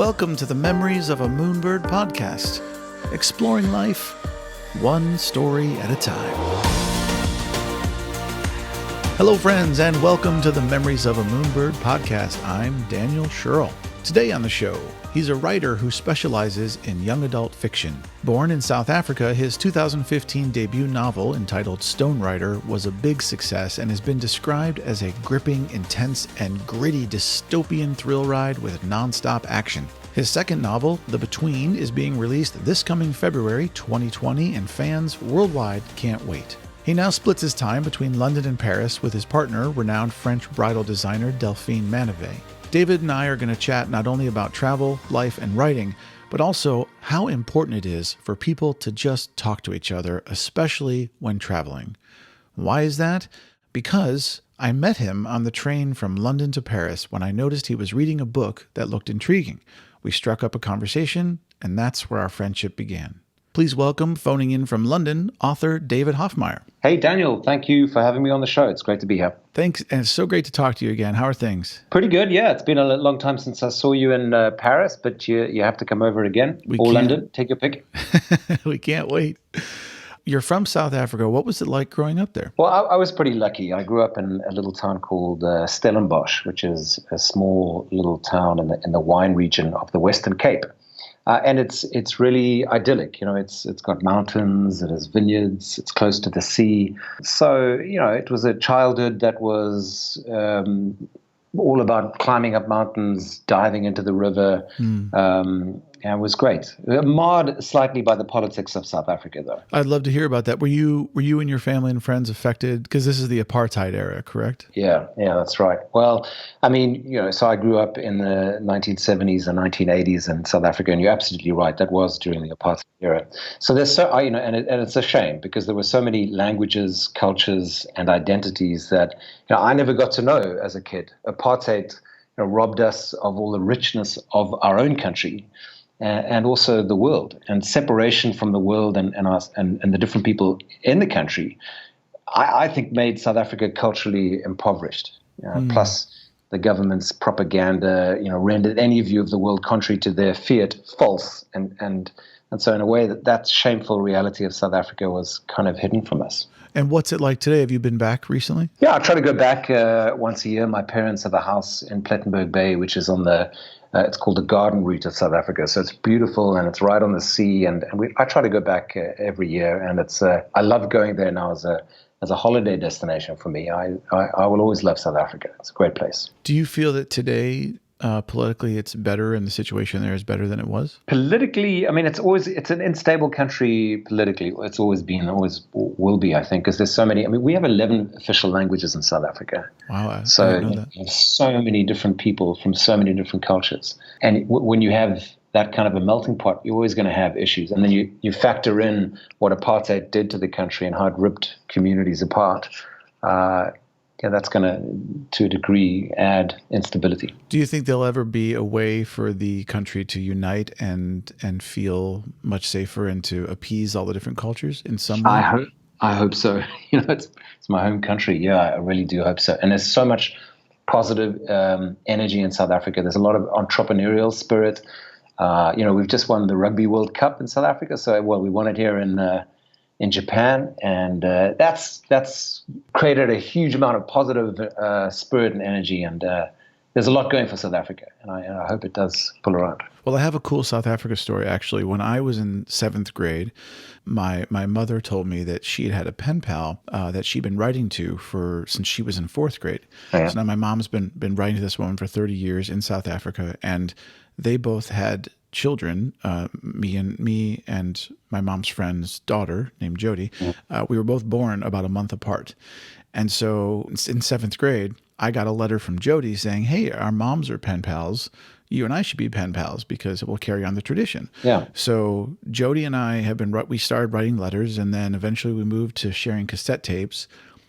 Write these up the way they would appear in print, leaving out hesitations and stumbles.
Welcome to the Memories of a Moonbird podcast, exploring life one story at a time. Hello, friends, and welcome to the Memories of a Moonbird podcast. I'm Daniel Scherl. Today on the show, he's a writer who specializes in young adult fiction. Born in South Africa, his 2015 debut novel entitled Stone Rider was a big success and has been described as a gripping, intense, and gritty dystopian thrill ride with nonstop action. His second novel, The Between, is being released this coming February 2020, and fans worldwide can't wait. He now splits his time between London and Paris with his partner, renowned French bridal designer Delphine Manivet. David and I are going to chat not only about travel, life, and writing, but also how important it is for people to just talk to each other, especially when traveling. Why is that? Because I met him on the train from London to Paris when I noticed he was reading a book that looked intriguing. We struck up a conversation, and that's where our friendship began. Please welcome, phoning in from London, author David Hofmeyr. Hey, Daniel. Thank you for having me on the show. It's great to be here. Thanks, and it's so great to talk to you again. How are things? Pretty good, yeah. It's been a long time since I saw you in Paris, but you have to come over again. London, take your pick. We can't wait. You're from South Africa. What was it like growing up there? Well, I was pretty lucky. I grew up in a little town called Stellenbosch, which is a small little town in the wine region of the Western Cape. And it's really idyllic. You know, it's got mountains, it has vineyards, it's close to the sea. So, you know, it was a childhood that was all about climbing up mountains, diving into the river. And it was great. Marred slightly by the politics of South Africa, though. I'd love to hear about that. Were you and your family and friends affected? Because this is the apartheid era, correct? Yeah, that's right. Well, I mean, you know, so I grew up in the 1970s and 1980s in South Africa, and you're absolutely right. That was during the apartheid era. So there's and it's a shame because there were so many languages, cultures, and identities that I never got to know as a kid. Apartheid robbed us of all the richness of our own country. And also the world, and separation from the world and us and the different people in the country, I think made South Africa culturally impoverished. Plus, the government's propaganda, rendered any view of the world contrary to their fiat false, and so in a way that shameful reality of South Africa was kind of hidden from us. And what's it like today? Have you been back recently? Yeah, I try to go back once a year. My parents have a house in Plettenberg Bay, which is on it's called the Garden Route of South Africa. So it's beautiful and it's right on the sea. And I try to go back every year. And I love going there now as a holiday destination for me. I will always love South Africa. It's a great place. Do you feel that today, politically, it's better and the situation there is better than it was? Politically, I mean, it's an unstable country politically. It's always been, always will be, I think, because there's so many. I mean, we have 11 official languages in South Africa. Wow. I didn't know that. You have so many different people from so many different cultures. And when you have that kind of a melting pot, you're always going to have issues. And then you factor in what apartheid did to the country and how it ripped communities apart. That's going to a degree, add instability. Do you think there'll ever be a way for the country to unite and feel much safer and to appease all the different cultures in some way? I hope so. It's my home country. Yeah, I really do hope so. And there's so much positive energy in South Africa. There's a lot of entrepreneurial spirit. We've just won the Rugby World Cup in South Africa. So, we won it here in Japan, and that's created a huge amount of positive spirit and energy, and there's a lot going for South Africa, and I hope it does pull around. Well, I have a cool South Africa story, actually. When I was in 7th grade, my mother told me that she had a pen pal that she'd been writing to since she was in 4th grade. Oh, yeah. So now my mom's been writing to this woman for 30 years in South Africa, and they both had children, me and my mom's friend's daughter named Jody. We were both born about a month apart. And so in 7th grade, I got a letter from Jody saying, hey, our moms are pen pals. You and I should be pen pals because it will carry on the tradition. Yeah. So Jody and I we started writing letters, and then eventually we moved to sharing cassette tapes.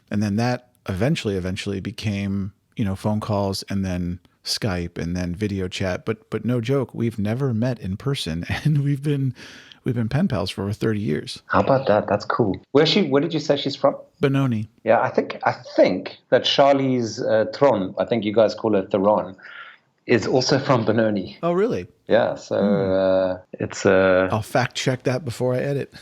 And then that eventually became, phone calls, and then Skype, and then video chat. But no joke, we've never met in person, and we've been pen pals for over 30 years. How about that? That's cool. Where did you say she's from? Benoni. Yeah, I think that Charlie's Tron, I think you guys call it Theron, is also from Benoni. Oh, really? Yeah, so it's a... I'll fact check that before I edit.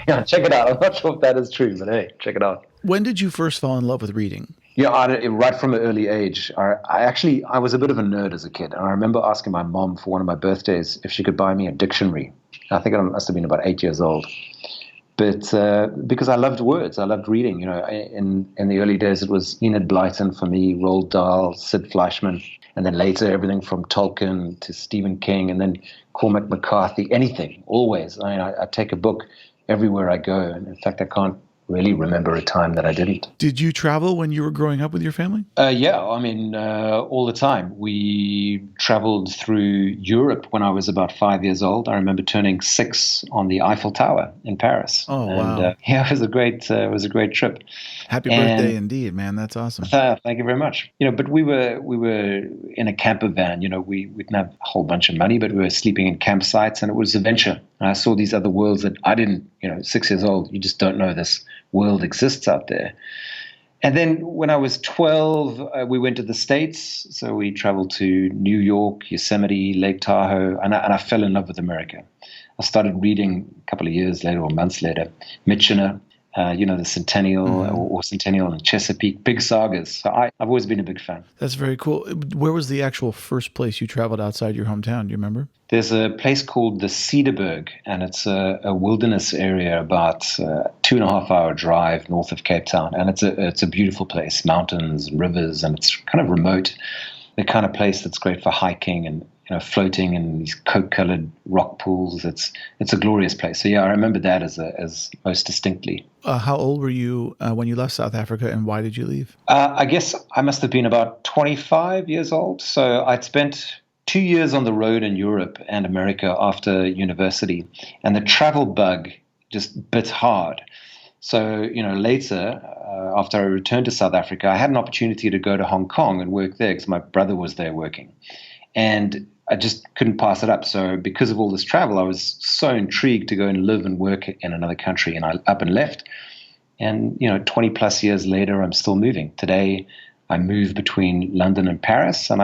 Yeah, check it out. I'm not sure if that is true, but hey, check it out. When did you first fall in love with reading? Yeah, right from an early age. I was a bit of a nerd as a kid, and I remember asking my mom for one of my birthdays if she could buy me a dictionary. I think I must have been about 8 years old. But because I loved words, I loved reading. In the early days, it was Enid Blyton for me, Roald Dahl, Sid Fleischman, and then later everything from Tolkien to Stephen King, and then Cormac McCarthy. Anything, always. I take a book everywhere I go, and in fact, I can't really remember a time that I didn't. Did you travel when you were growing up with your family? Yeah, all the time. We traveled through Europe when I was about 5 years old. I remember turning 6 on the Eiffel Tower in Paris. Oh, wow. Yeah, it was a great trip. Happy birthday indeed, man. That's awesome. Thank you very much. But we were in a camper van. We didn't have a whole bunch of money, but we were sleeping in campsites, and it was adventure. And I saw these other worlds that I didn't, 6 years old, you just don't know this world exists out there. And then when I was 12, we went to the States. So we traveled to New York, Yosemite, Lake Tahoe, and I fell in love with America. I started reading a couple of years later or months later, Michener, the Centennial or Centennial and Chesapeake, big sagas. So I've always been a big fan. That's very cool. Where was the actual first place you traveled outside your hometown? Do you remember? There's a place called the Cedarburg, and it's a wilderness area about 2.5 hour drive north of Cape Town. And it's a beautiful place, mountains and rivers, and it's kind of remote. The kind of place that's great for hiking and floating in these coke-colored rock pools. It's a glorious place. So yeah, I remember that as most distinctly. How old were you when you left South Africa, and why did you leave? I guess I must have been about 25 years old. So I'd spent 2 years on the road in Europe and America after university, and the travel bug just bit hard. So, later, after I returned to South Africa, I had an opportunity to go to Hong Kong and work there because my brother was there working. And I just couldn't pass it up. So because of all this travel, I was so intrigued to go and live and work in another country, and I up and left. And, 20 plus years later, I'm still moving. Today, I move between London and Paris, and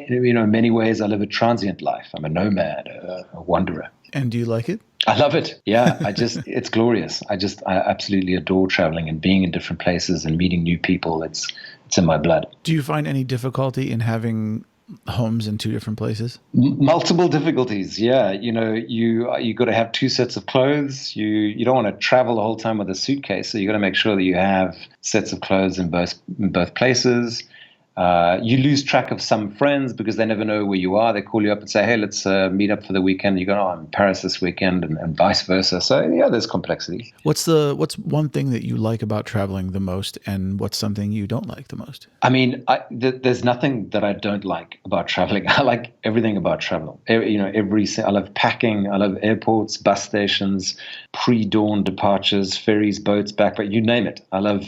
in many ways, I live a transient life. I'm a nomad, a wanderer. And do you like it? I love it. Yeah, it's glorious. I absolutely adore traveling and being in different places and meeting new people. It's in my blood. Do you find any difficulty in having homes in two different places? Multiple difficulties. Yeah. You got to have 2 sets of clothes. You don't want to travel the whole time with a suitcase. So you got to make sure that you have sets of clothes in both places. You lose track of some friends because they never know where you are. They call you up and say, hey, let's meet up for the weekend. You go, oh, I'm in Paris this weekend, and vice versa. So, yeah, there's complexity. What's one thing that you like about traveling the most, and what's something you don't like the most? I mean, there's nothing that I don't like about traveling. I like everything about travel. I love packing. I love airports, bus stations, pre-dawn departures, ferries, boats, backpack, you name it. I love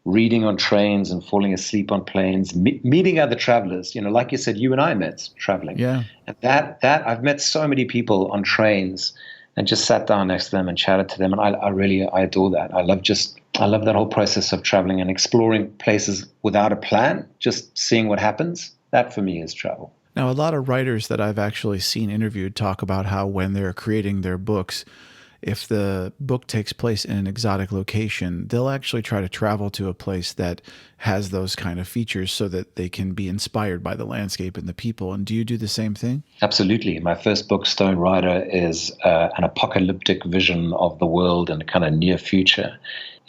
reading on trains and falling asleep on planes, meeting other travelers. Like you said, you and I met traveling. Yeah. And that I've met so many people on trains and just sat down next to them and chatted to them. And I adore that. I love that whole process of traveling and exploring places without a plan, just seeing what happens. That for me is travel. Now, a lot of writers that I've actually seen interviewed talk about how when they're creating their books, if the book takes place in an exotic location, they'll actually try to travel to a place that has those kind of features so that they can be inspired by the landscape and the people. And do you do the same thing? Absolutely. My first book, Stone Rider, is an apocalyptic vision of the world in a kind of near future.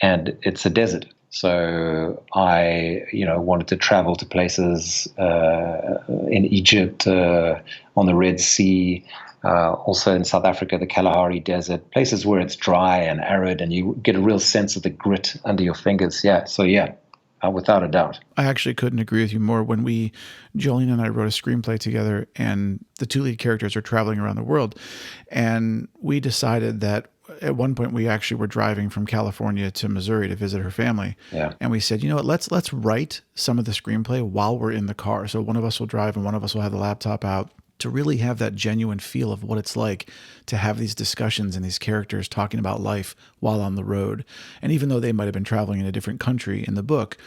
And it's a desert. So I, wanted to travel to places in Egypt, on the Red Sea, also in South Africa, the Kalahari Desert, places where it's dry and arid and you get a real sense of the grit under your fingers. Yeah. So yeah, without a doubt. I actually couldn't agree with you more. When Jolene and I wrote a screenplay together, and the 2 lead characters are traveling around the world, and we decided that at one point we actually were driving from California to Missouri to visit her family. Yeah. And we said, let's write some of the screenplay while we're in the car. So one of us will drive and one of us will have the laptop out, to really have that genuine feel of what it's like to have these discussions and these characters talking about life while on the road. And even though they might have been traveling in a different country in the book,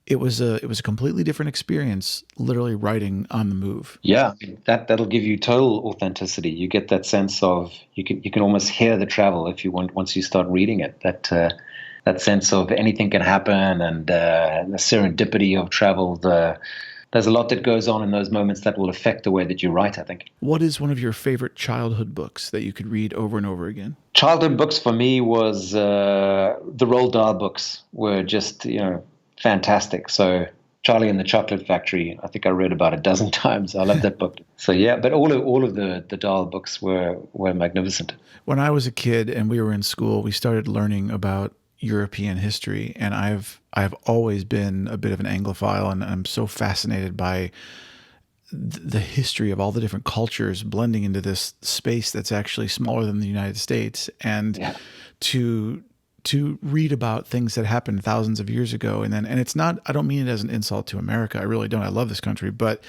it was a completely different experience, literally writing on the move. Yeah, I mean, that'll give you total authenticity. You get that sense of you can almost hear the travel if you want once you start reading it. That sense of anything can happen and the serendipity of travel. There's a lot that goes on in those moments that will affect the way that you write, I think. What is one of your favorite childhood books that you could read over and over again? Childhood books for me was the Roald Dahl books were just, fantastic. So Charlie and the Chocolate Factory, I think I read about a dozen times. I love that book. So yeah, but all of the Dahl books were magnificent. When I was a kid and we were in school, we started learning about European history, and I've always been a bit of an Anglophile, and I'm so fascinated by the history of all the different cultures blending into this space that's actually smaller than the United States, and to read about things that happened thousands of years ago. And it's not, I don't mean it as an insult to America. I really don't. I love this country, but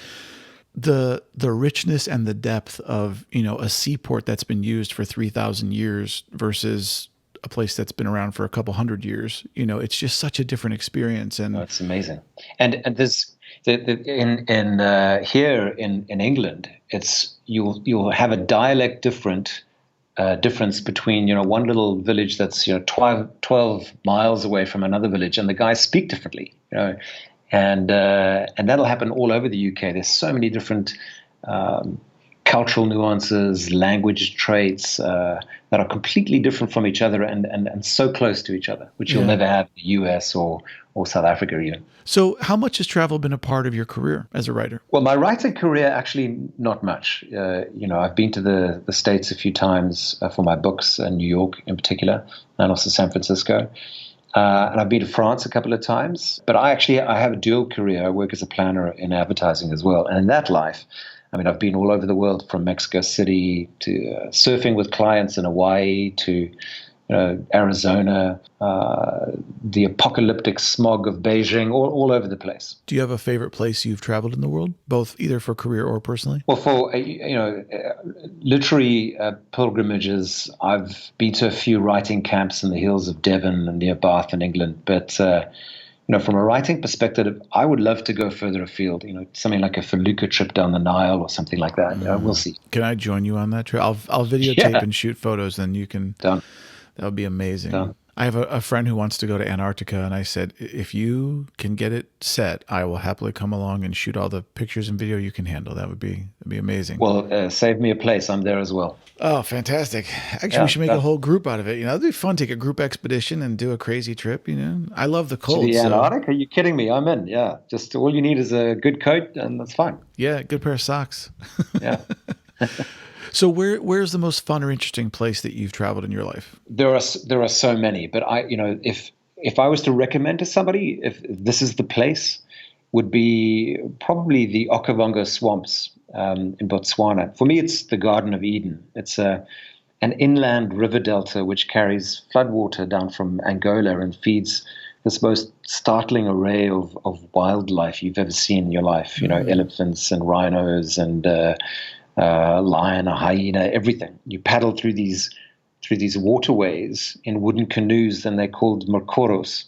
the richness and the depth of, a seaport that's been used for 3,000 years versus a place that's been around for a couple hundred years, it's just such a different experience. And it's amazing. And this in here in England, it's you'll have a dialect difference between one little village that's 12 miles away from another village, and the guys speak differently, and that'll happen all over the UK. There's so many different cultural nuances, language traits that are completely different from each other and so close to each other, which you'll never have in the US or South Africa even. So how much has travel been a part of your career as a writer? Well, my writing career, actually not much. I've been to the States a few times for my books, New York in particular, and also San Francisco. And I've been to France a couple of times. But I have a dual career. I work as a planner in advertising as well. And in that life, I've been all over the world, from Mexico City to surfing with clients in Hawaii to Arizona, the apocalyptic smog of Beijing, all over the place. Do you have a favorite place you've traveled in the world, both either for career or personally? Well, for literary pilgrimages, I've been to a few writing camps in the hills of Devon and near Bath in England. But from a writing perspective, I would love to go further afield. Something like a felucca trip down the Nile or something like that. We'll see. Can I join you on that trip? I'll videotape and shoot photos, then you can. Done. That would be amazing. Done. I have a friend who wants to go to Antarctica, and I said, if you can get it set, I will happily come along and shoot all the pictures and video you can handle. That'd be amazing. Well, save me a place. I'm there as well. Oh, fantastic. Actually, we should make a whole group out of it. It'd be fun. Take a group expedition and do a crazy trip. I love the cold. To the Antarctic? Are you kidding me? I'm in. Yeah. Just all you need is a good coat, and that's fine. Yeah, good pair of socks. Yeah. So where's the most fun or interesting place that you've traveled in your life? There are so many, but if I was to recommend to somebody, if this is the place, would be probably the Okavango swamps in Botswana. For me, it's the Garden of Eden. It's an inland river delta which carries floodwater down from Angola and feeds this most startling array of wildlife you've ever seen in your life. Elephants and rhinos and lion, a hyena, everything. You paddle through these waterways in wooden canoes, and they're called merkoros.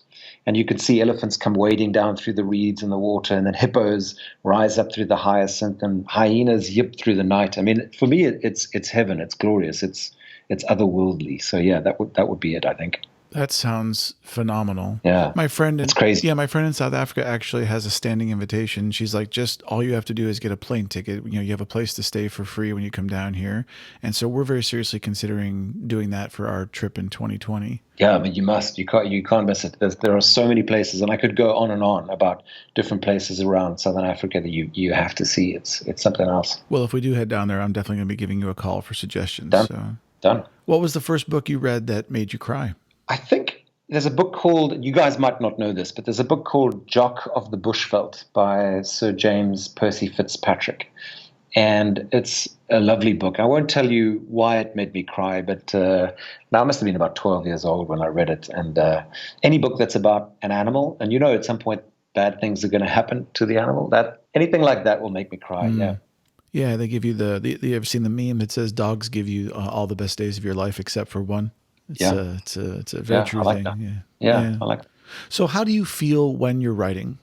And you can see elephants come wading down through the reeds in the water, and then hippos rise up through the hyacinth, and hyenas yip through the night. For me, it's heaven. It's glorious. It's otherworldly. So yeah, that would be it, I think. That sounds phenomenal. Yeah. It's crazy. Yeah, my friend in South Africa actually has a standing invitation. She's like, just all you have to do is get a plane ticket. You have a place to stay for free when you come down here. And so we're very seriously considering doing that for our trip in 2020. Yeah, you must. You can't miss it. There are so many places, and I could go on and on about different places around Southern Africa that you have to see. It's something else. Well, if we do head down there, I'm definitely going to be giving you a call for suggestions. Done. What was the first book you read that made you cry? I think there's a book called, you guys might not know this, but there's a book called Jock of the Bushveld by Sir James Percy Fitzpatrick. And it's a lovely book. I won't tell you why it made me cry, but now I must have been about 12 years old when I read it. And any book that's about an animal, and at some point bad things are going to happen to the animal, anything like that will make me cry, yeah. Yeah, they give you you ever seen the meme? It says dogs give you all the best days of your life except for one. It's a very true I like thing. That. Yeah, I like that. So how do you feel when you're writing?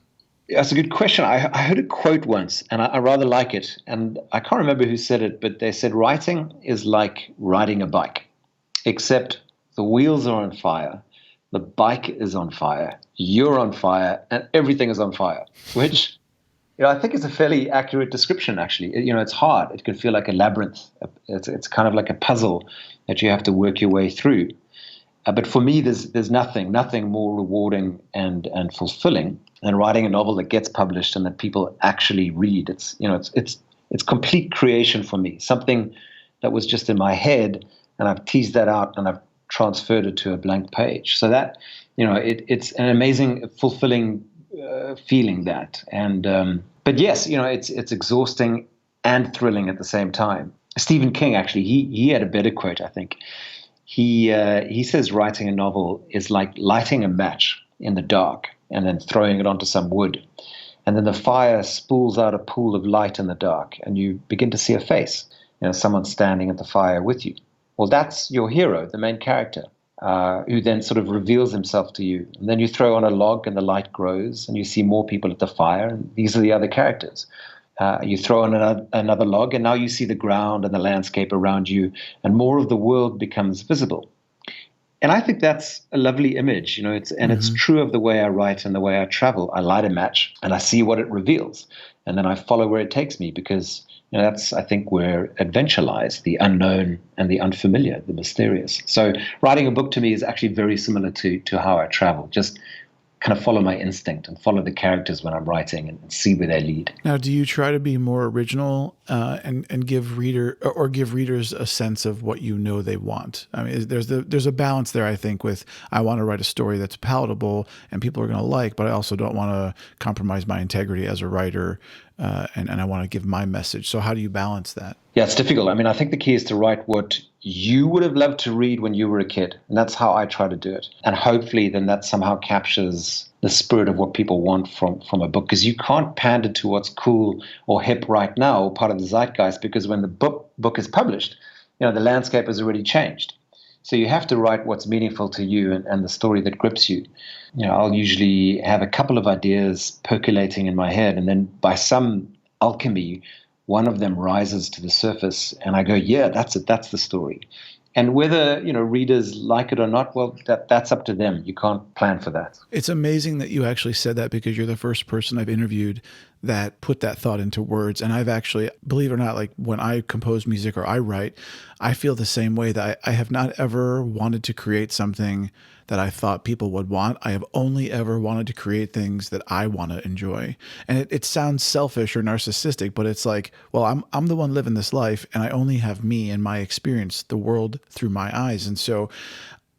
That's a good question. I heard a quote once, and I rather like it. And I can't remember who said it, but they said writing is like riding a bike, except the wheels are on fire, the bike is on fire, you're on fire, and everything is on fire, which I think is a fairly accurate description, actually. It's hard. It can feel like a labyrinth. It's kind of like a puzzle that you have to work your way through. But for me, there's nothing more rewarding and fulfilling than writing a novel that gets published and that people actually read. It's complete creation for me. Something that was just in my head, and I've teased that out and I've transferred it to a blank page. So that it's an amazing, fulfilling feeling that. And but yes, it's exhausting and thrilling at the same time. Stephen King actually he had a better quote, I think. He says writing a novel is like lighting a match in the dark and then throwing it onto some wood. And then the fire spools out a pool of light in the dark and you begin to see a face, someone standing at the fire with you. Well, that's your hero, the main character, who then sort of reveals himself to you. And then you throw on a log and the light grows and you see more people at the fire. And these are the other characters. You throw on another log, and now you see the ground and the landscape around you, and more of the world becomes visible. And I think that's a lovely image, it's true of the way I write and the way I travel. I light a match, and I see what it reveals, and then I follow where it takes me, because that's, I think, where adventure lies, the unknown and the unfamiliar, the mysterious. So writing a book to me is actually very similar to how I travel, just kind of follow my instinct and follow the characters when I'm writing and see where they lead. Now, do you try to be more original and give readers a sense of what they want? I mean, there's a balance there, I think, with I want to write a story that's palatable and people are going to like, but I also don't want to compromise my integrity as a writer, and I want to give my message. So how do you balance that? Yeah, it's difficult. I mean, I think the key is to write what you would have loved to read when you were a kid. And that's how I try to do it. And hopefully then that somehow captures the spirit of what people want from a book. Because you can't pander to what's cool or hip right now or part of the zeitgeist, because when the book is published, the landscape has already changed. So you have to write what's meaningful to you and the story that grips you. I'll usually have a couple of ideas percolating in my head, and then by some alchemy, one of them rises to the surface and I go, yeah, that's it. That's the story. And whether, readers like it or not, well, that's up to them. You can't plan for that. It's amazing that you actually said that, because you're the first person I've interviewed that put that thought into words. And I've actually, believe it or not, like when I compose music or I write, I feel the same way, that I have not ever wanted to create something that I thought people would want. I have only ever wanted to create things that I want to enjoy. And it sounds selfish or narcissistic, but it's like, well, I'm the one living this life, and I only have me and my experience, the world through my eyes. And so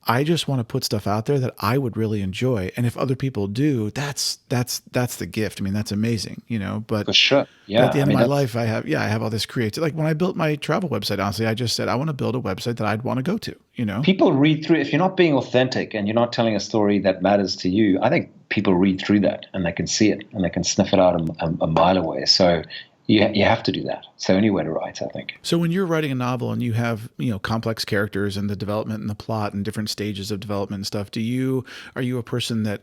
I just want to put stuff out there that I would really enjoy. And if other people do, that's the gift. I mean, that's amazing, but for sure. Yeah. At the end of my life, I have all this creative, like when I built my travel website, honestly, I just said, I want to build a website that I'd want to go to, People read through, if you're not being authentic and you're not telling a story that matters to you, I think people read through that and they can see it and they can sniff it out a mile away. So you have to do that. So anywhere to write, I think. So when you're writing a novel and you have, complex characters and the development and the plot and different stages of development and stuff, are you a person that,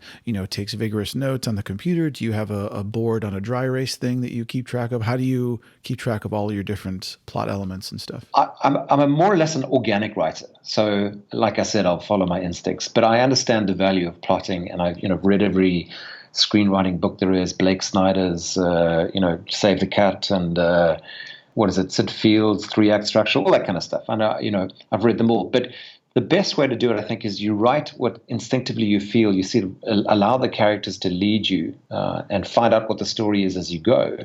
takes vigorous notes on the computer? Do you have a board on a dry erase thing that you keep track of? How do you keep track of all your different plot elements and stuff? I'm a more or less an organic writer. So like I said, I'll follow my instincts, but I understand the value of plotting, and I've, read every screenwriting book there is, Blake Snyder's, Save the Cat, and Sid Field's 3-act structure, all that kind of stuff. I know, I've read them all. But the best way to do it, I think, is you write what instinctively you feel. You see, allow the characters to lead you and find out what the story is as you go.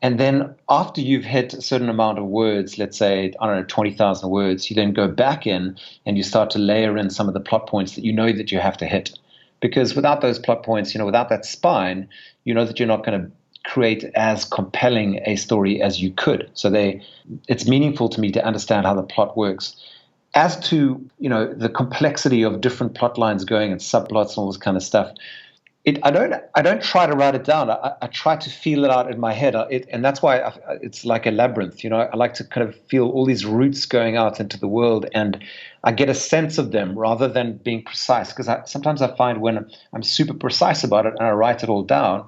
And then after you've hit a certain amount of words, let's say, 20,000 words, you then go back in and you start to layer in some of the plot points that that you have to hit. Because without those plot points, without that spine, that you're not going to create as compelling a story as you could. So it's meaningful to me to understand how the plot works. As to, the complexity of different plot lines going and subplots and all this kind of stuff, I don't try to write it down. I try to feel it out in my head, and that's why it's like a labyrinth. I like to kind of feel all these roots going out into the world, and I get a sense of them rather than being precise. Because sometimes I find when I'm super precise about it and I write it all down,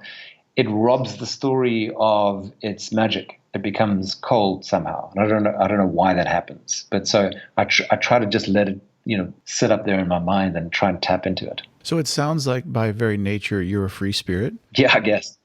it robs the story of its magic. It becomes cold somehow. And I don't know why that happens. But so I try to just let it, sit up there in my mind and try and tap into it. So it sounds like by very nature, you're a free spirit. Yeah, I guess,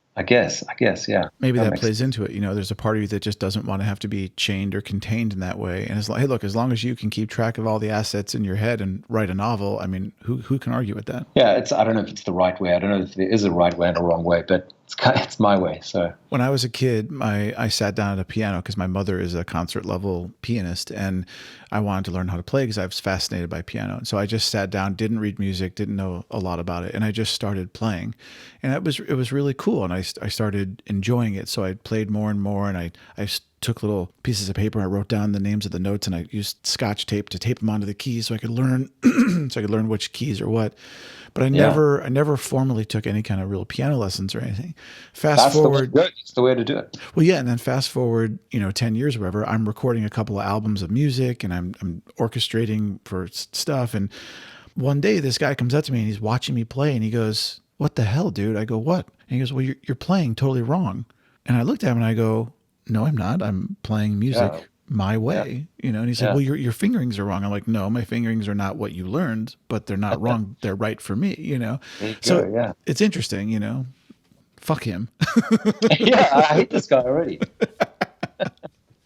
yeah. Maybe that plays into it. There's a part of you that just doesn't want to have to be chained or contained in that way. And it's like, hey, look, as long as you can keep track of all the assets in your head and write a novel, I mean, who can argue with that? Yeah, I don't know if it's the right way. I don't know if there is a right way and a wrong way, but it's my way. So when I was a kid, I sat down at a piano because my mother is a concert level pianist, and I wanted to learn how to play because I was fascinated by piano. And so I just sat down, didn't read music, didn't know a lot about it, and I just started playing, and it was really cool. And I started enjoying it. So I played more and more, and I took little pieces of paper. I wrote down the names of the notes, and I used Scotch tape to tape them onto the keys so I could learn which keys are what. But I never formally took any kind of real piano lessons or anything. Fast forward, it's the way to do it. Well, yeah, and then fast forward, 10 years or whatever, I'm recording a couple of albums of music, and I'm orchestrating for stuff. And one day this guy comes up to me and he's watching me play, and he goes, "What the hell, dude?" I go, "What?" And he goes, "Well, you're playing totally wrong." And I looked at him and I go, "No, I'm not. I'm playing music my way." And he said, "Well, your fingerings are wrong." I'm like, "No, my fingerings are not what you learned, but they're not wrong. They're right for me." So it's interesting. Fuck him. Yeah, I hate this guy already.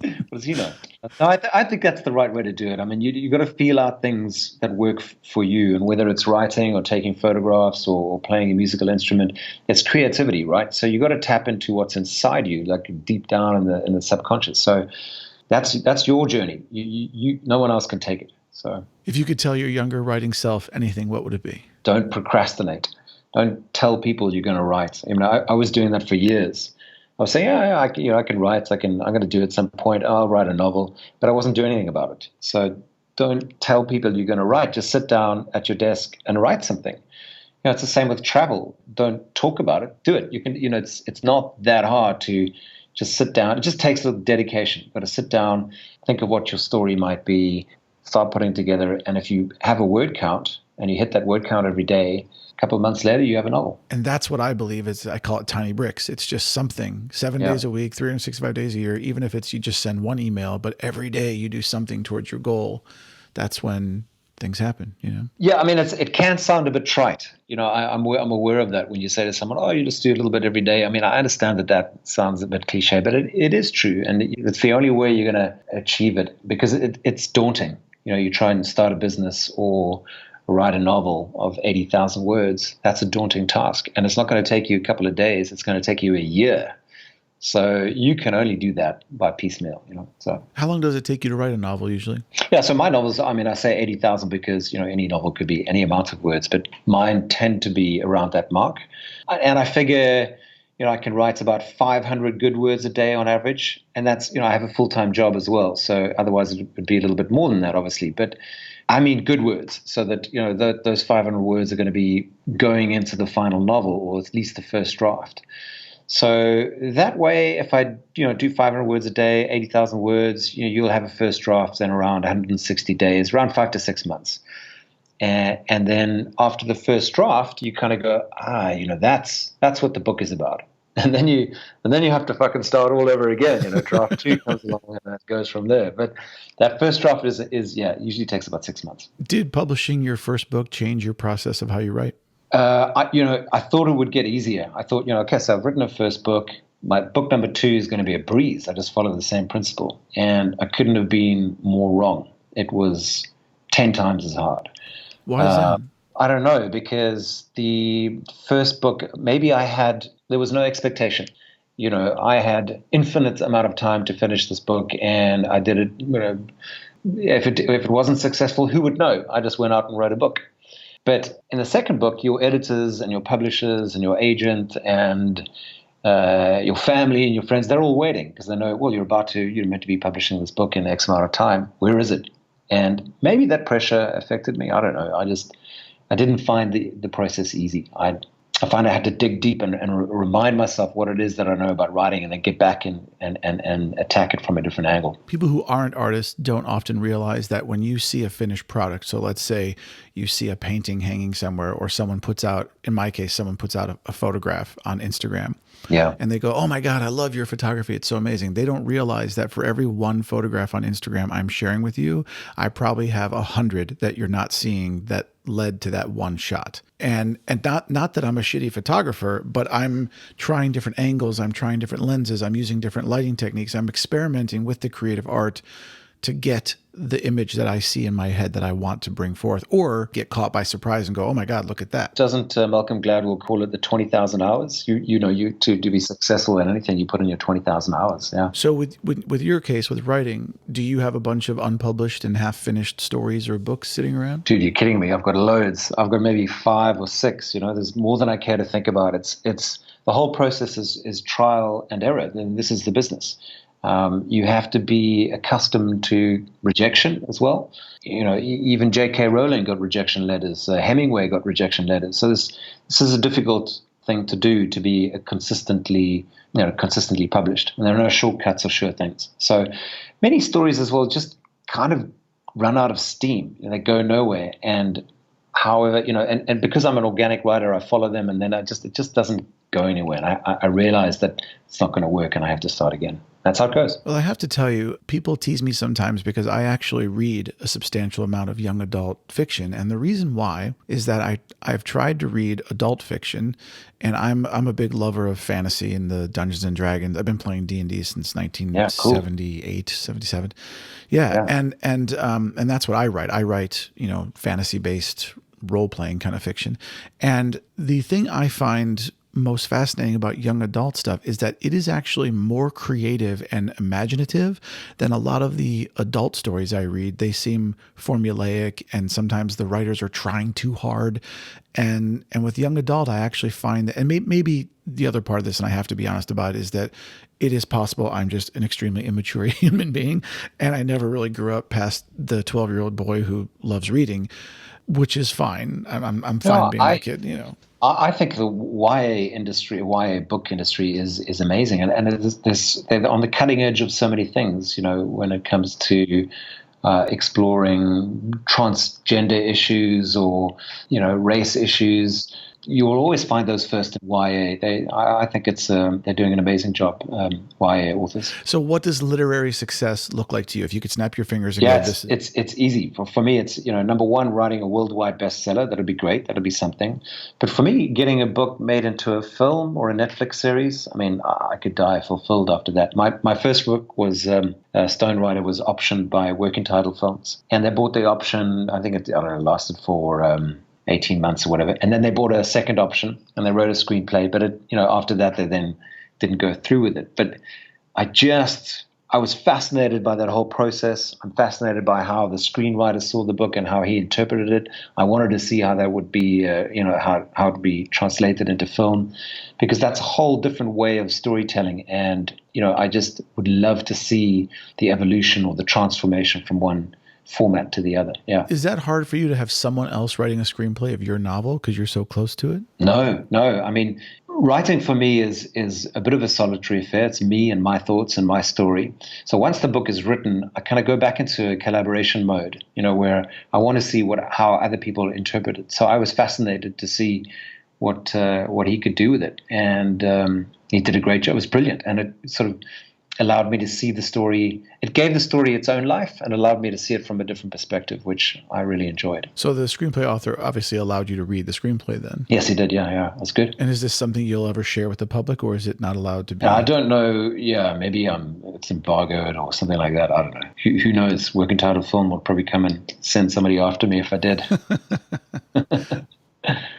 What does he know? No, I think that's the right way to do it. I mean, you got to feel out things that work for you, and whether it's writing or taking photographs or playing a musical instrument, it's creativity, right? So you got to tap into what's inside you, like deep down in the subconscious. So that's your journey. You no one else can take it. So if you could tell your younger writing self anything, what would it be? Don't procrastinate. Don't tell people you're going to write. I mean, I was doing that for years. I was saying, I can write. I'm going to do it at some point. I'll write a novel, but I wasn't doing anything about it. So don't tell people you're going to write. Just sit down at your desk and write something. It's the same with travel. Don't talk about it. Do it. You can. It's not that hard to just sit down. It just takes a little dedication. You've got to sit down, think of what your story might be, start putting together. And if you have a word count and you hit that word count every day, a couple of months later, you have a novel. And that's what I believe is, I call it tiny bricks. It's just something, 7 days a week, 365 days a year, even if it's you just send one email, but every day you do something towards your goal. That's when things happen, Yeah, I mean, it can sound a bit trite. I'm aware of that when you say to someone, "Oh, you just do a little bit every day." I mean, I understand that sounds a bit cliche, but it is true. And it's the only way you're going to achieve it, because it's daunting. You try and start a business or write a novel of 80,000 words. That's a daunting task. And it's not going to take you a couple of days. It's going to take you a year. So you can only do that by piecemeal, So how long does it take you to write a novel usually? Yeah, so my novels, I mean, I say 80,000 because, any novel could be any amount of words, but mine tend to be around that mark. And I figure, I can write about 500 good words a day on average. And that's, I have a full-time job as well. So otherwise it would be a little bit more than that, obviously. But I mean good words, so that, those 500 words are going to be going into the final novel, or at least the first draft. So that way, if I do 500 words a day, 80,000 words, you'll have a first draft in around 160 days, around 5 to 6 months. And then after the first draft, you kind of go, that's what the book is about. And then you have to fucking start all over again. Draft 2 comes along and it goes from there. But that first draft is usually takes about 6 months. Did publishing your first book change your process of how you write? I thought it would get easier. I thought, okay, so I've written a first book. My book number 2 is going to be a breeze. I just follow the same principle. And I couldn't have been more wrong. It was 10 times as hard. Why is that? I don't know, because the first book, there was no expectation. I had infinite amount of time to finish this book, and I did it. If it wasn't successful, who would know? I just went out and wrote a book. But in the second book, your editors and your publishers and your agent and your family and your friends, they're all waiting because they know, well, you're meant to be publishing this book in X amount of time. Where is it? And maybe that pressure affected me. I don't know. I didn't find the process easy. I find I had to dig deep and remind myself what it is that I know about writing, and then get back and attack it from a different angle. People who aren't artists don't often realize that when you see a finished product, so let's say you see a painting hanging somewhere, or someone puts out, in my case, someone puts out a photograph on Instagram. Yeah. And they go, oh my God, I love your photography. It's so amazing. They don't realize that for every one photograph on Instagram I'm sharing with you, I probably have 100 that you're not seeing that led to that one shot. And not that I'm a shitty photographer, but I'm trying different angles. I'm trying different lenses. I'm using different lighting techniques. I'm experimenting with the creative art to get the image that I see in my head that I want to bring forth, or get caught by surprise and go, oh my God, look at that. Doesn't Malcolm Gladwell call it the 20,000 hours? To be successful in anything, you put in your 20,000 hours. Yeah. So with your case, with writing, do you have a bunch of unpublished and half-finished stories or books sitting around? Dude, you're kidding me. I've got loads. I've got maybe 5 or 6. There's more than I care to think about. It's the whole process is trial and error. And this is the business. You have to be accustomed to rejection as well. Even J.K. Rowling got rejection letters. Hemingway got rejection letters. So this is a difficult thing to do, to be consistently published. And there are no shortcuts or sure things. So many stories as well just kind of run out of steam. They go nowhere. And however, and because I'm an organic writer, I follow them, and then it just doesn't go anywhere. And I realize that it's not going to work, and I have to start again. That's how it goes. Well, I have to tell you, people tease me sometimes because I actually read a substantial amount of young adult fiction. And the reason why is that I've tried to read adult fiction, and I'm a big lover of fantasy and the Dungeons and Dragons. I've been playing D&D since 1978, 77. Yeah. And that's what I write. I write, fantasy-based role-playing kind of fiction. And the thing I find most fascinating about young adult stuff is that it is actually more creative and imaginative than a lot of the adult stories I read. They seem formulaic, and sometimes the writers are trying too hard. And with young adult, I actually find that, and maybe the other part of this, and I have to be honest about it, is that it is possible I'm just an extremely immature human being, and I never really grew up past the 12-year-old boy who loves reading, which is fine. I'm fine being that kid, I think the YA book industry is amazing, and they're on the cutting edge of so many things. When it comes to exploring transgender issues or race issues, you will always find those first in YA. I think they're doing an amazing job, YA authors. So what does literary success look like to you? If you could snap your fingers and go, this it's easy. For me, it's, number one, writing a worldwide bestseller. That'd be great. That'd be something. But for me, getting a book made into a film or a Netflix series, I could die fulfilled after that. My first book was Stone Rider was optioned by Working Title Films, and they bought the option. I think it lasted for 18 months or whatever. And then they bought a second option and they wrote a screenplay. But after that, they then didn't go through with it. But I was fascinated by that whole process. I'm fascinated by how the screenwriter saw the book and how he interpreted it. I wanted to see how that would be, how it would be translated into film, because that's a whole different way of storytelling. And, I just would love to see the evolution or the transformation from one format to the other. Yeah. Is that hard for you to have someone else writing a screenplay of your novel because you're so close to it? No. Writing for me is a bit of a solitary affair. It's me and my thoughts and my story. So once the book is written, I kind of go back into a collaboration mode, where I want to see how other people interpret it. So I was fascinated to see what he could do with it. And he did a great job. It was brilliant. And it sort of allowed me to see the story. It gave the story its own life and allowed me to see it from a different perspective, which I really enjoyed. So the screenplay author obviously allowed you to read the screenplay then? Yes, he did. Yeah. That's good. And is this something you'll ever share with the public, or is it not allowed to be? I don't know. Yeah, maybe it's embargoed or something like that. I don't know. Who knows? Working Title Film will probably come and send somebody after me if I did.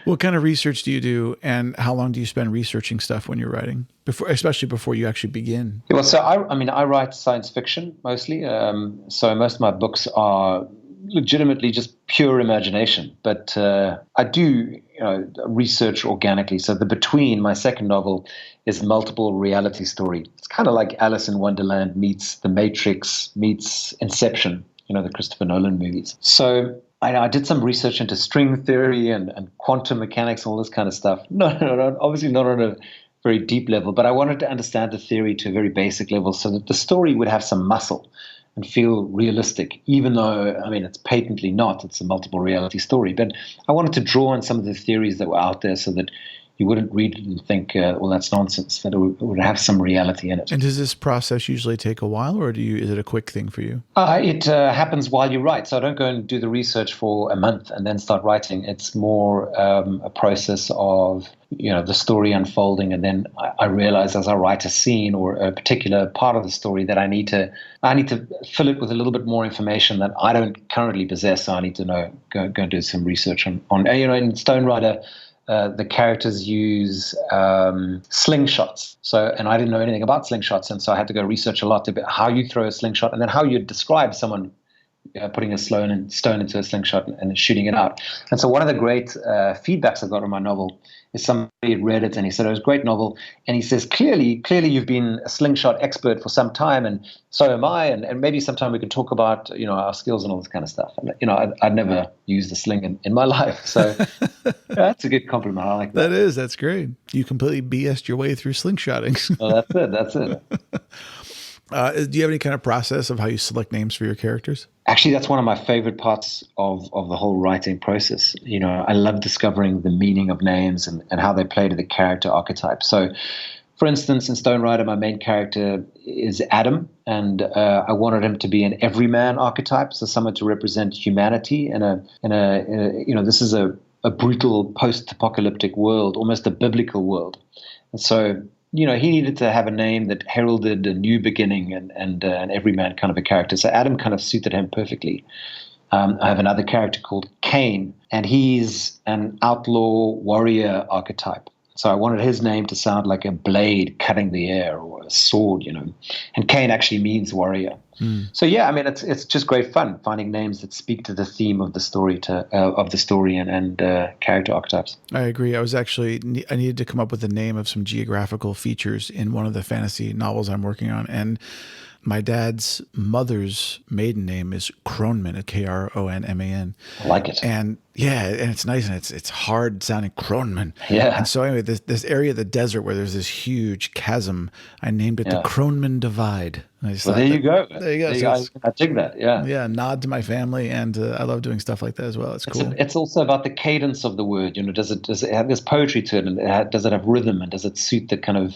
What kind of research do you do, and how long do you spend researching stuff when you're writing, especially before you actually begin? Well, so I write science fiction mostly. So most of my books are legitimately just pure imagination. But I do research organically. So the Between, my second novel, is a multiple reality story. It's kind of like Alice in Wonderland meets The Matrix meets Inception, the Christopher Nolan movies. So I did some research into string theory and quantum mechanics and all this kind of stuff. No, obviously not on a very deep level, but I wanted to understand the theory to a very basic level so that the story would have some muscle. and feel realistic, even though, I mean, it's patently not. It's a multiple reality story. But I wanted to draw on some of the theories that were out there so that you wouldn't read it and think, well, that's nonsense, that it would have some reality in it. And does this process usually take a while, or is it a quick thing for you? It happens while you write. So I don't go and do the research for a month and then start writing. It's more a process of, the story unfolding, and then I realize as I write a scene or a particular part of the story that I need to fill it with a little bit more information that I don't currently possess. So I need to go and do some research on in Stone Rider. The characters use slingshots. And I didn't know anything about slingshots, and so I had to go research a lot about how you throw a slingshot and then how you describe someone putting a stone into a slingshot and shooting it out. And so one of the great feedbacks I got on my novel is somebody had read it and he said, it was a great novel. And he says, clearly you've been a slingshot expert for some time, and so am I. And maybe sometime we can talk about, our skills and all this kind of stuff. And, I'd never used a sling in my life. So that's a good compliment. I like that. That's great. You completely BS'd your way through slingshotting. Well, that's it. Do you have any kind of process of how you select names for your characters? Actually, that's one of my favorite parts of the whole writing process. I love discovering the meaning of names and how they play to the character archetype. So, for instance, in Stone Rider, my main character is Adam, and I wanted him to be an everyman archetype, so someone to represent humanity in a this is a brutal post-apocalyptic world, almost a biblical world. And so, he needed to have a name that heralded a new beginning and an everyman kind of a character. So Adam kind of suited him perfectly. I have another character called Cain, and he's an outlaw warrior archetype. So I wanted his name to sound like a blade cutting the air or a sword, And Cain actually means warrior. So yeah, I mean, it's just great fun finding names that speak to the theme of the story and character archetypes. I agree. I needed to come up with the name of some geographical features in one of the fantasy novels I'm working on, and my dad's mother's maiden name is Kronman, Kronman. I like it. And yeah, and it's nice, and it's hard sounding, Kronman. Yeah. And so anyway, this area of the desert where there's this huge chasm, I named it the Kronman Divide. And I just there you go. There you go. I dig that. Yeah. Yeah, nod to my family, and I love doing stuff like that as well. It's cool. It's also about the cadence of the word. Does it have this poetry to it, and does it have rhythm, and does it suit the kind of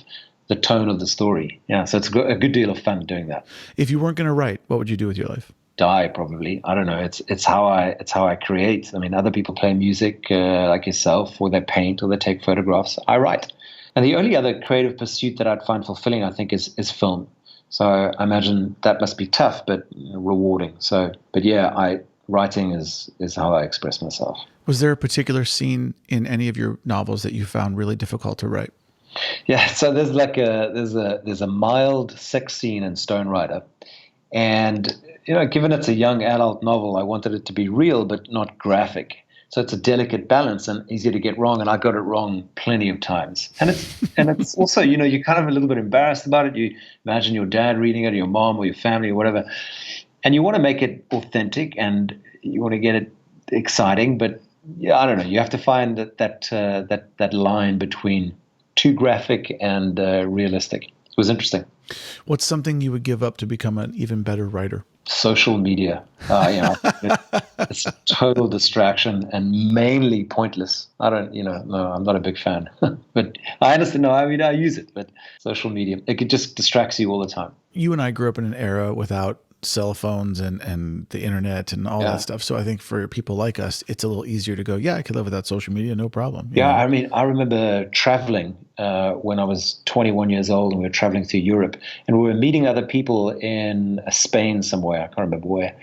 the tone of the story? Yeah, so it's a good deal of fun doing that. If you weren't going to write, what would you do with your life? Die, probably. I don't know. It's how I create. I mean, other people play music like yourself, or they paint, or they take photographs. I write. And the only other creative pursuit that I'd find fulfilling, I think, is film. So I imagine that must be tough, but rewarding. But yeah, writing is how I express myself. Was there a particular scene in any of your novels that you found really difficult to write? Yeah, so there's a mild sex scene in Stone Rider, and given it's a young adult novel, I wanted it to be real but not graphic. So it's a delicate balance and easy to get wrong, and I got it wrong plenty of times. And it's also you're kind of a little bit embarrassed about it. You imagine your dad reading it, or your mom, or your family, or whatever, and you want to make it authentic and you want to get it exciting, but yeah, I don't know. You have to find that line between too graphic and realistic. It was interesting. What's something you would give up to become an even better writer? Social media. It's a total distraction and mainly pointless. No, I'm not a big fan. But I understand. No, I mean, I use it, but social media, it just distracts you all the time. You and I grew up in an era without cell phones and the internet and all that stuff. So I think for people like us, it's a little easier to go, I could live without social media, no problem. I mean, I remember traveling when I was 21 years old, and we were traveling through Europe, and we were meeting other people in Spain somewhere. I can't remember where.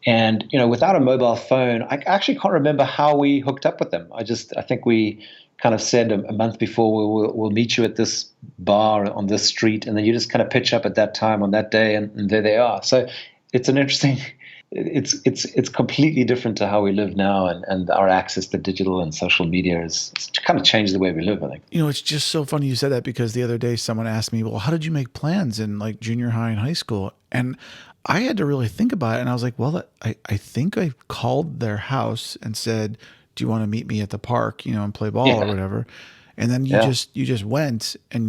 And, without a mobile phone, I actually can't remember how we hooked up with them. I think we kind of said a month before, we'll meet you at this bar on this street, and then you just kind of pitch up at that time on that day, and there they are. So it's an interesting, it's completely different to how we live now, and our access to digital and social media it's kind of changed the way we live, I think. It's just so funny you said that, because the other day someone asked me, well, how did you make plans in like junior high and high school? And I had to really think about it, and I was like, well, I think I called their house and said, do you want to meet me at the park, and play ball or whatever? And then you just went, and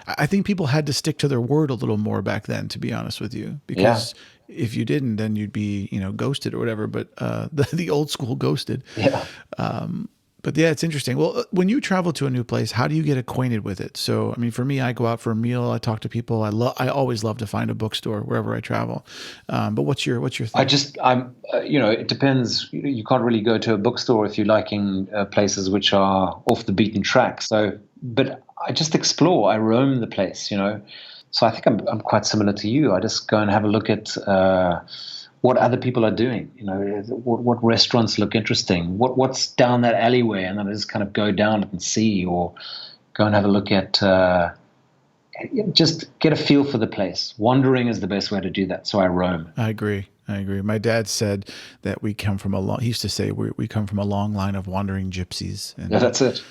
I think people had to stick to their word a little more back then, to be honest with you, Yeah, because if you didn't, then you'd be, ghosted or whatever. But the old school ghosted. yeah. But yeah, it's interesting. Well, when you travel to a new place, how do you get acquainted with it? So, I mean, for me, I go out for a meal. I talk to people. I always love to find a bookstore wherever I travel. But what's your thing? It depends. You can't really go to a bookstore if you're liking places which are off the beaten track. So, but I just explore. I roam the place. So I think I'm quite similar to you. I just go and have a look at what other people are doing. What restaurants look interesting. What's down that alleyway, and then I just kind of go down it and see, or go and have a look at. Just get a feel for the place. Wandering is the best way to do that. So I roam. I agree. My dad said that we come from he used to say we come from a long line of wandering gypsies. Yeah, that's it.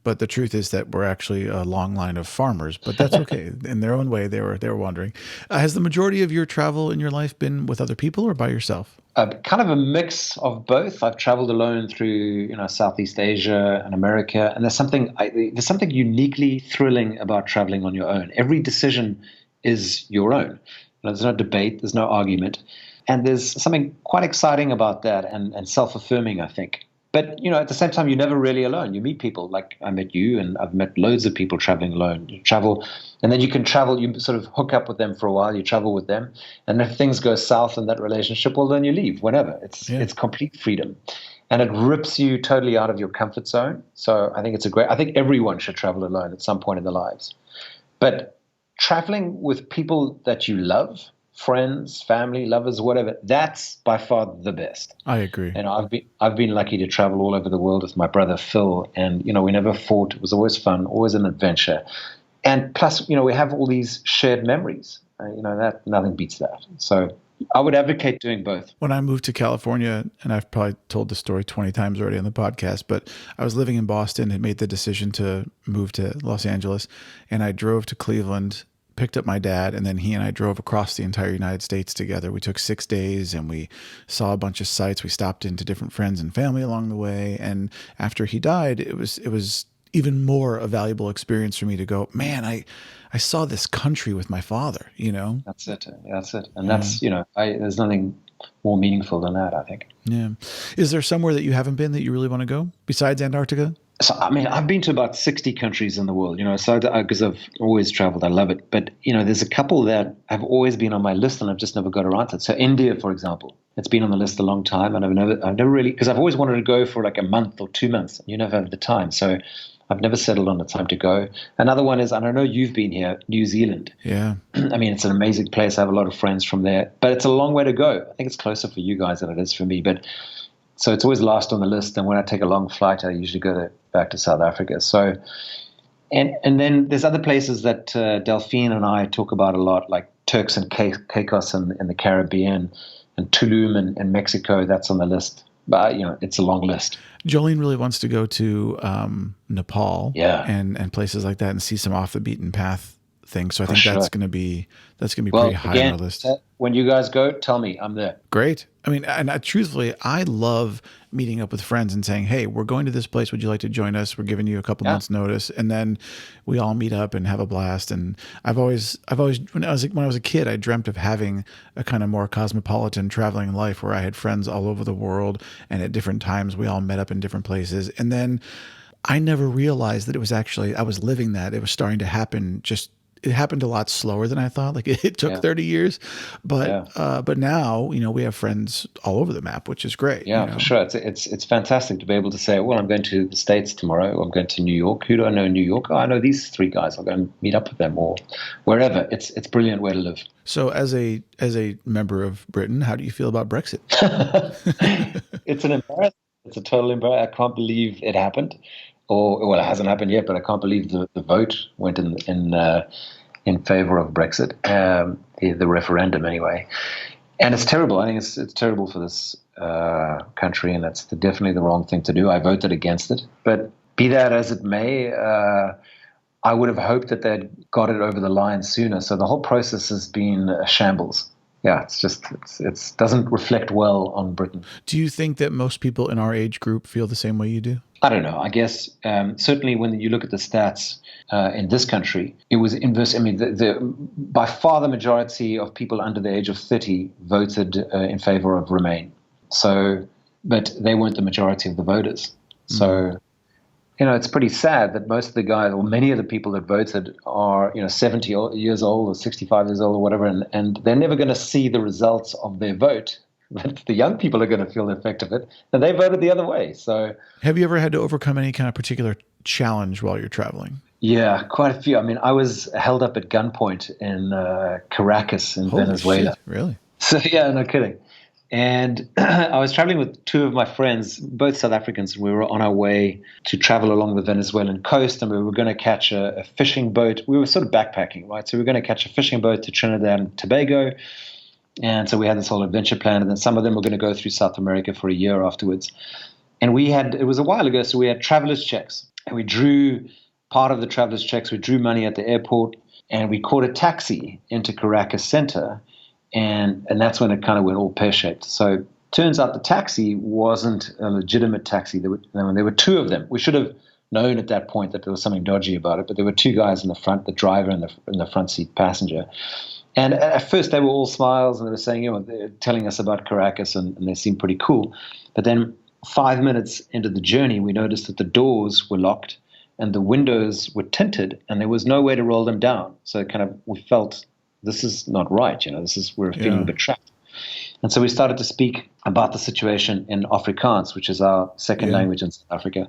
But the truth is that we're actually a long line of farmers, but that's okay. In their own way, they were wandering. Has the majority of your travel in your life been with other people or by yourself? Kind of a mix of both. I've traveled alone through, Southeast Asia and America, and there's something uniquely thrilling about traveling on your own. Every decision is your own. There's no debate, there's no argument, and there's something quite exciting about that and self-affirming, I think. But, at the same time, you're never really alone. You meet people like I met you, and I've met loads of people traveling alone. You travel, and then you can travel, you sort of hook up with them for a while, you travel with them. And if things go south in that relationship, well, then you leave whenever. It's complete freedom. And it rips you totally out of your comfort zone. So I think I think everyone should travel alone at some point in their lives. But traveling with people that you love, friends, family, lovers, whatever, that's by far the best. I agree. And I've been lucky to travel all over the world with my brother Phil, and we never fought. It was always fun, always an adventure. And plus, we have all these shared memories. That nothing beats that. So I would advocate doing both. When I moved to California, and I've probably told the story 20 times already on the podcast, but I was living in Boston and made the decision to move to Los Angeles, and I drove to Cleveland, picked up my dad, and then he and I drove across the entire United States together. We took 6 days and we saw a bunch of sites. We stopped into different friends and family along the way. And after he died, it was even more a valuable experience for me to go, man, I saw this country with my father, That's it. And that's, there's nothing more meaningful than that, I think. Yeah. Is there somewhere that you haven't been that you really want to go besides Antarctica? So, I mean, I've been to about 60 countries in the world, so because I've always traveled, I love it. But, there's a couple that have always been on my list and I've just never got around to it. So India, for example, it's been on the list a long time, and I've never really, because I've always wanted to go for like a month or 2 months, and you never have the time. So I've never settled on the time to go. Another one is, and I know you've been here, New Zealand. Yeah. I mean, it's an amazing place. I have a lot of friends from there, but it's a long way to go. I think it's closer for you guys than it is for me. But so it's always last on the list. And when I take a long flight, I usually go back to South Africa. So, and then there's other places that Delphine and I talk about a lot, like Turks and Caicos in the Caribbean, and Tulum in Mexico. That's on the list. But, it's a long list. Jolene really wants to go to Nepal, Yeah, and places like that and see some off the beaten path things. So I think sure. that's going to be pretty high on our list. When you guys go, tell me. I'm there. Great. I mean, and truthfully, I love meeting up with friends and saying, "Hey, we're going to this place. Would you like to join us? We're giving you a couple months' notice," and then we all meet up and have a blast. And I've always when I was a kid, I dreamt of having a kind of more cosmopolitan traveling life where I had friends all over the world, and at different times we all met up in different places. And then I never realized that it was actually I was living that. It was starting to happen. It happened a lot slower than I thought. Like it took 30 years, but now, we have friends all over the map, which is great. Yeah, for sure. It's fantastic to be able to say, well, I'm going to the States tomorrow, or I'm going to New York. Who do I know in New York? Oh, I know these 3 guys. I'll go and meet up with them, or wherever. It's a brilliant way to live. So as a member of Britain, how do you feel about Brexit? It's an embarrassment. It's a total embarrassment. I can't believe it happened. Well, it hasn't happened yet, but I can't believe the vote went in favor of Brexit, the referendum anyway. And it's terrible. I think it's terrible for this country, and that's definitely the wrong thing to do. I voted against it. But be that as it may, I would have hoped that they'd got it over the line sooner. So the whole process has been a shambles. Yeah, it doesn't reflect well on Britain. Do you think that most people in our age group feel the same way you do? I don't know. I guess certainly when you look at the stats in this country, it was inverse. I mean, by far the majority of people under the age of 30 voted in favor of Remain. So, but they weren't the majority of the voters. So, it's pretty sad that most of the guys, or many of the people that voted, are 70 years old or 65 years old or whatever, and they're never going to see the results of their vote. But the young people are going to feel the effect of it, and they voted the other way. So, have you ever had to overcome any kind of particular challenge while you're traveling? Yeah, quite a few. I mean, I was held up at gunpoint in Caracas in Holy Venezuela. Shit, really? So, yeah, no kidding. And I was traveling with two of my friends, both South Africans. We were on our way to travel along the Venezuelan coast, and we were going to catch a fishing boat. We were sort of backpacking, right? So we were going to catch a fishing boat to Trinidad and Tobago. And so we had this whole adventure plan, and then some of them were going to go through South America for a year afterwards. And it was a while ago, so we had traveler's checks, and we drew part of the traveler's checks. We drew money at the airport, and we caught a taxi into Caracas Center, and that's when it kind of went all pear-shaped. So turns out the taxi wasn't a legitimate taxi. There were two of them. We should have known at that point that there was something dodgy about it, but there were two guys in the front, the driver and the front seat passenger. And at first they were all smiles, and they were saying, they're telling us about Caracas, and they seemed pretty cool. But then 5 minutes into the journey, we noticed that the doors were locked and the windows were tinted, and there was no way to roll them down. So we felt this is not right. We're feeling a bit trapped. And so we started to speak about the situation in Afrikaans, which is our second language in South Africa.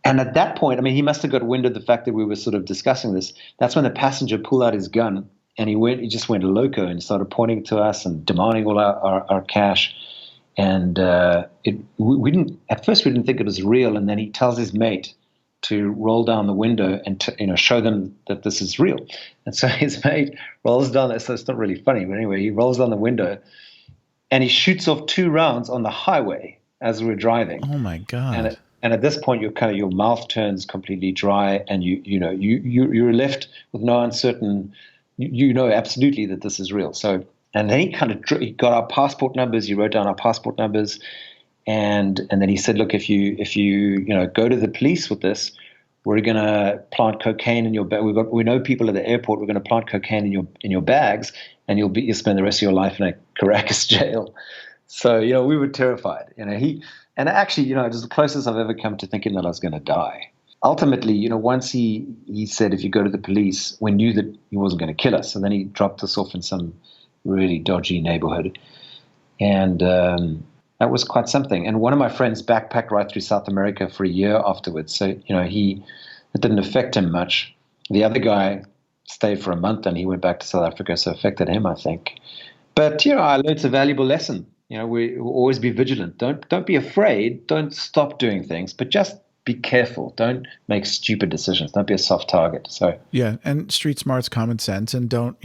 And at that point, I mean, he must have got wind of the fact that we were sort of discussing this. That's when the passenger pulled out his gun. And he just went loco and started pointing to us and demanding all our cash. And we didn't think it was real. And then he tells his mate to roll down the window and show them that this is real. And so his mate rolls down. So it's not really funny, but anyway, he rolls down the window and he shoots off 2 rounds on the highway as we're driving. Oh my God! And at this point, your mouth turns completely dry, and you're left with no uncertain. You know absolutely that this is real. So, and then he got our passport numbers. He wrote down our passport numbers, and then he said, "Look, if you go to the police with this, we're going to plant cocaine in your bag. We know people at the airport. We're going to plant cocaine in your bags, and you'll spend the rest of your life in a Caracas jail." So we were terrified. And actually, it was the closest I've ever come to thinking that I was going to die. Ultimately, once he said, if you go to the police, we knew that he wasn't going to kill us. And then he dropped us off in some really dodgy neighborhood. And that was quite something. And one of my friends backpacked right through South America for a year afterwards. So, it didn't affect him much. The other guy stayed for a month and he went back to South Africa. So it affected him, I think. But, I learned a valuable lesson. We will always be vigilant. Don't be afraid. Don't stop doing things, but just be careful. Don't make stupid decisions. Don't be a soft target. So yeah, and street smart's common sense, and don't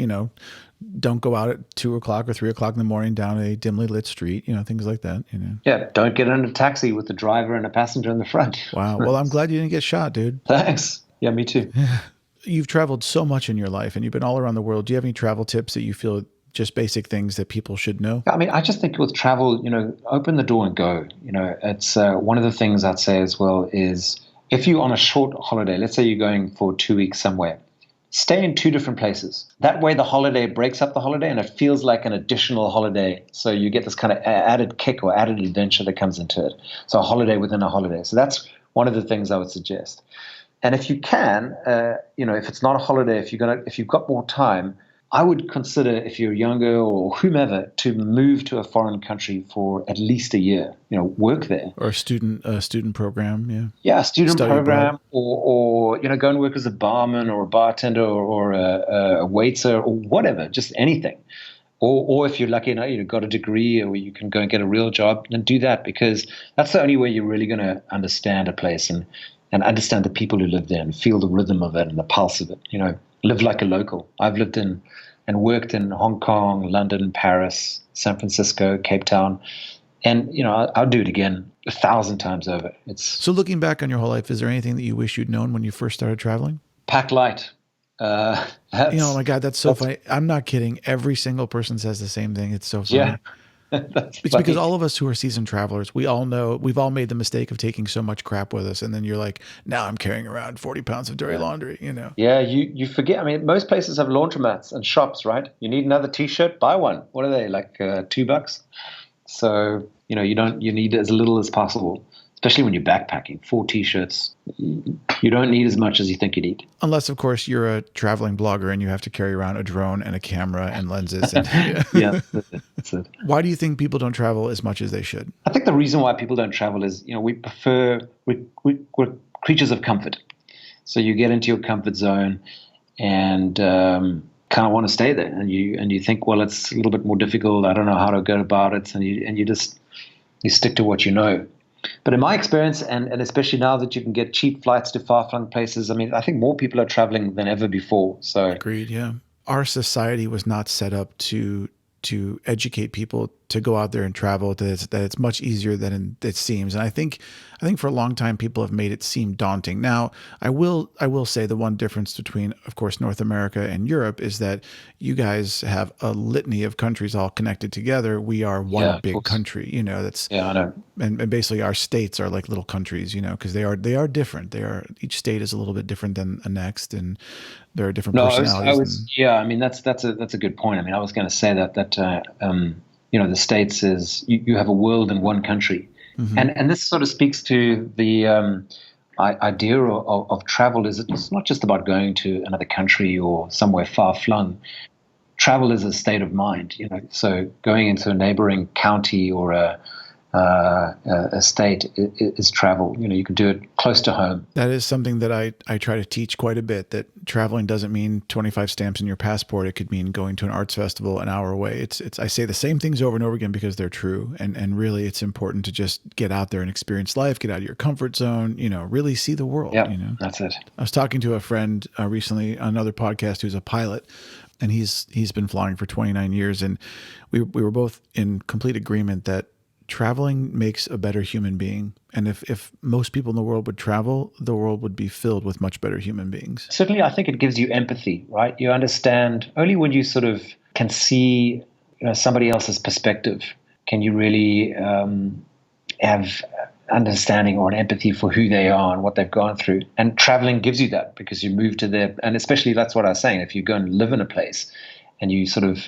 go out at 2 o'clock or 3 o'clock in the morning down a dimly lit street. Things like that. Yeah, don't get in a taxi with the driver and a passenger in the front. Wow. Well, I'm glad you didn't get shot, dude. Thanks. Yeah, me too. You've traveled so much in your life, and you've been all around the world. Do you have any travel tips that you feel just basic things that people should know? I mean, I just think with travel, open the door and go. It's one of the things I'd say as well is if you're on a short holiday, let's say you're going for 2 weeks somewhere, stay in 2 different places. That way the holiday breaks up the holiday and it feels like an additional holiday. So you get this kind of added kick or added adventure that comes into it. So a holiday within a holiday. So that's one of the things I would suggest. And if you can, if it's not a holiday, if you've got more time, I would consider, if you're younger or whomever, to move to a foreign country for at least a year. Work there. Or a student program. Yeah. Yeah, a student Study program, abroad. or go and work as a barman or a bartender or a waiter or whatever, just anything. Or if you're lucky enough, you've got a degree, or you can go and get a real job, then do that, because that's the only way you're really going to understand a place and understand the people who live there and feel the rhythm of it and the pulse of it. Live like a local. I've lived in and worked in Hong Kong, London, Paris, San Francisco, Cape Town. And, I'll do it again 1,000 times over. So looking back on your whole life, is there anything that you wish you'd known when you first started traveling? Pack light. Oh my God, that's so funny. I'm not kidding. Every single person says the same thing. It's so funny. Yeah. That's It's because funny. all of us who are seasoned travelers, we all know we've all made the mistake of taking so much crap with us. And then you're like, now I'm carrying around 40 pounds of dirty Yeah. laundry, you know? Yeah, you forget. I mean, most places have laundromats and shops, right? You need another T-shirt, buy one. What are they, like $2? So, you need as little as possible, especially when you're backpacking. 4 T-shirts, you don't need as much as you think you need. Unless, of course, you're a traveling blogger and you have to carry around a drone and a camera and lenses. And Yeah, that's it. Why do you think people don't travel as much as they should? I think the reason why people don't travel is, we're creatures of comfort. So you get into your comfort zone and kind of want to stay there, and you think, well, it's a little bit more difficult. I don't know how to go about it, and you stick to what you know. But in my experience, and especially now that you can get cheap flights to far-flung places, I mean, I think more people are traveling than ever before. So agreed. Yeah, our society was not set up to educate people to go out there and travel. That it's much easier than it seems. And I think for a long time people have made it seem daunting. Now, I will say the one difference between, of course, North America and Europe is that you guys have a litany of countries all connected together. We are one big country. That's I know. And basically our states are like little countries. Because they are different. Each state is a little bit different than the next, and there are different personalities. I mean, that's a good point. I mean, I was going to say that the States is you have a world in one country. Mm-hmm. And this sort of speaks to the idea of travel. Is it's not just about going to another country or somewhere far flung. Travel is a state of mind, So going into a neighboring county or a state is travel. You can do it close to home. That is something that I try to teach quite a bit, that traveling doesn't mean 25 stamps in your passport. It could mean going to an arts festival an hour away. I say the same things over and over again because they're true. And really it's important to just get out there and experience life, get out of your comfort zone, really see the world. Yeah, that's it. I was talking to a friend recently on another podcast who's a pilot, and he's been flying for 29 years. And we were both in complete agreement that traveling makes a better human being. And if most people in the world would travel, the world would be filled with much better human beings. Certainly, I think it gives you empathy, right? You understand only when you sort of can see somebody else's perspective, can you really have understanding or an empathy for who they are and what they've gone through. And traveling gives you that, because you move to there. And especially that's what I was saying. If you go and live in a place and you sort of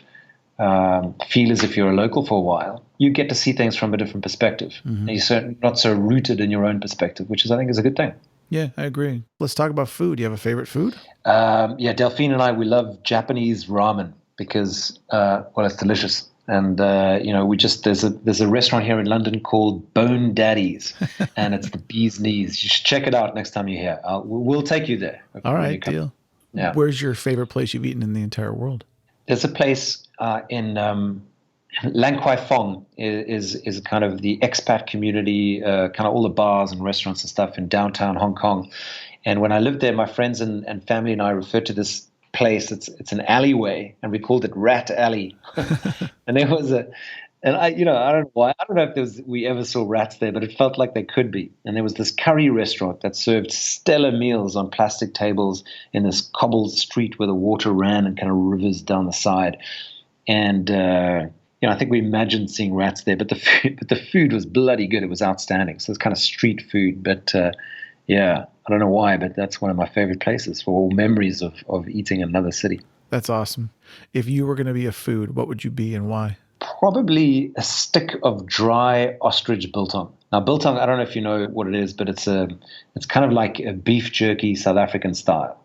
feel as if you're a local for a while, you get to see things from a different perspective. Mm-hmm. And you're certainly not so rooted in your own perspective, which I think is a good thing. Yeah, I agree. Let's talk about food. Do you have a favorite food? Delphine and I, we love Japanese ramen because, it's delicious. And, there's a restaurant here in London called Bone Daddy's, and it's the bee's knees. You should check it out next time you're here. We'll take you there. All right, deal. Yeah. Where's your favorite place you've eaten in the entire world? There's a place in Lang Kwai Fong is kind of the expat community, kind of all the bars and restaurants and stuff in downtown Hong Kong. And when I lived there, my friends and family and I referred to this place. It's an alleyway, and we called it Rat Alley. And there was I don't know why. I don't know if we ever saw rats there, but it felt like they could be. And there was this curry restaurant that served stellar meals on plastic tables in this cobbled street where the water ran and kind of rivers down the side. And I think we imagined seeing rats there, but the food was bloody good. It was outstanding. So it's kind of street food, but I don't know why, but that's one of my favorite places for all memories of eating in another city. That's awesome. If you were going to be a food, what would you be and why? Probably a stick of dry ostrich biltong. Now, biltong, I don't know if you know what it is, but it's kind of like a beef jerky, South African style.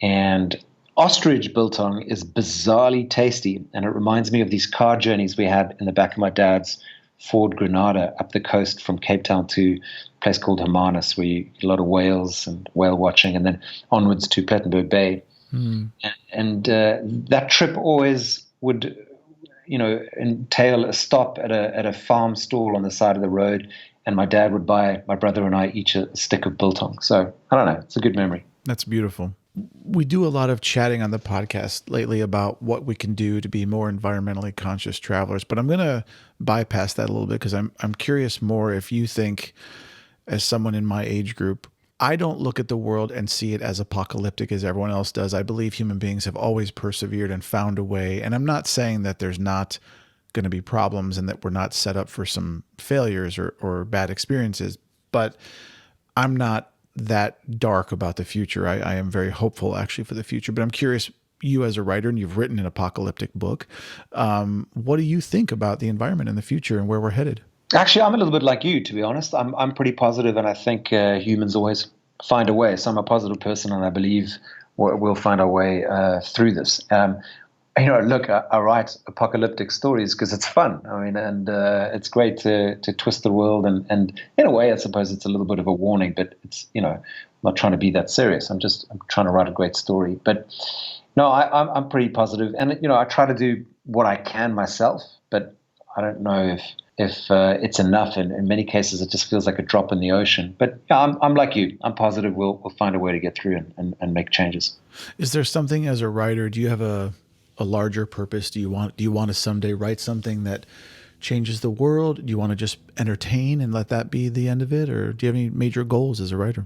And ostrich biltong is bizarrely tasty, and it reminds me of these car journeys we had in the back of my dad's Ford Granada up the coast from Cape Town to a place called Hermanus, where you get a lot of whales and whale watching, and then onwards to Plettenberg Bay. Mm. And that trip always would entail a stop at a farm stall on the side of the road, and my dad would buy my brother and I each a stick of biltong. So I don't know, it's a good memory. That's beautiful. We do a lot of chatting on the podcast lately about what we can do to be more environmentally conscious travelers, but I'm going to bypass that a little bit because I'm curious more if you think, as someone in my age group, I don't look at the world and see it as apocalyptic as everyone else does. I believe human beings have always persevered and found a way. And I'm not saying that there's not going to be problems and that we're not set up for some failures or bad experiences. But I'm not that dark about the future. I am very hopeful actually for the future, but I'm curious, you as a writer, and you've written an apocalyptic book, what do you think about the environment in the future and where we're headed? Actually, I'm a little bit like you, to be honest. I'm pretty positive, and I think humans always find a way. So I'm a positive person, and I believe we'll find our way through this. Look, I write apocalyptic stories because it's fun. I mean, and it's great to twist the world, and in a way, I suppose it's a little bit of a warning, but it's, I'm not trying to be that serious. I'm trying to write a great story. But no, I'm pretty positive, and I try to do what I can myself, but I don't know if it's enough. In many cases, it just feels like a drop in the ocean. But yeah, I'm like you. I'm positive we'll find a way to get through and make changes. Is there something as a writer? Do you have a larger purpose? Do you want to someday write something that changes the world? Do you want to just entertain and let that be the end of it? Or do you have any major goals as a writer?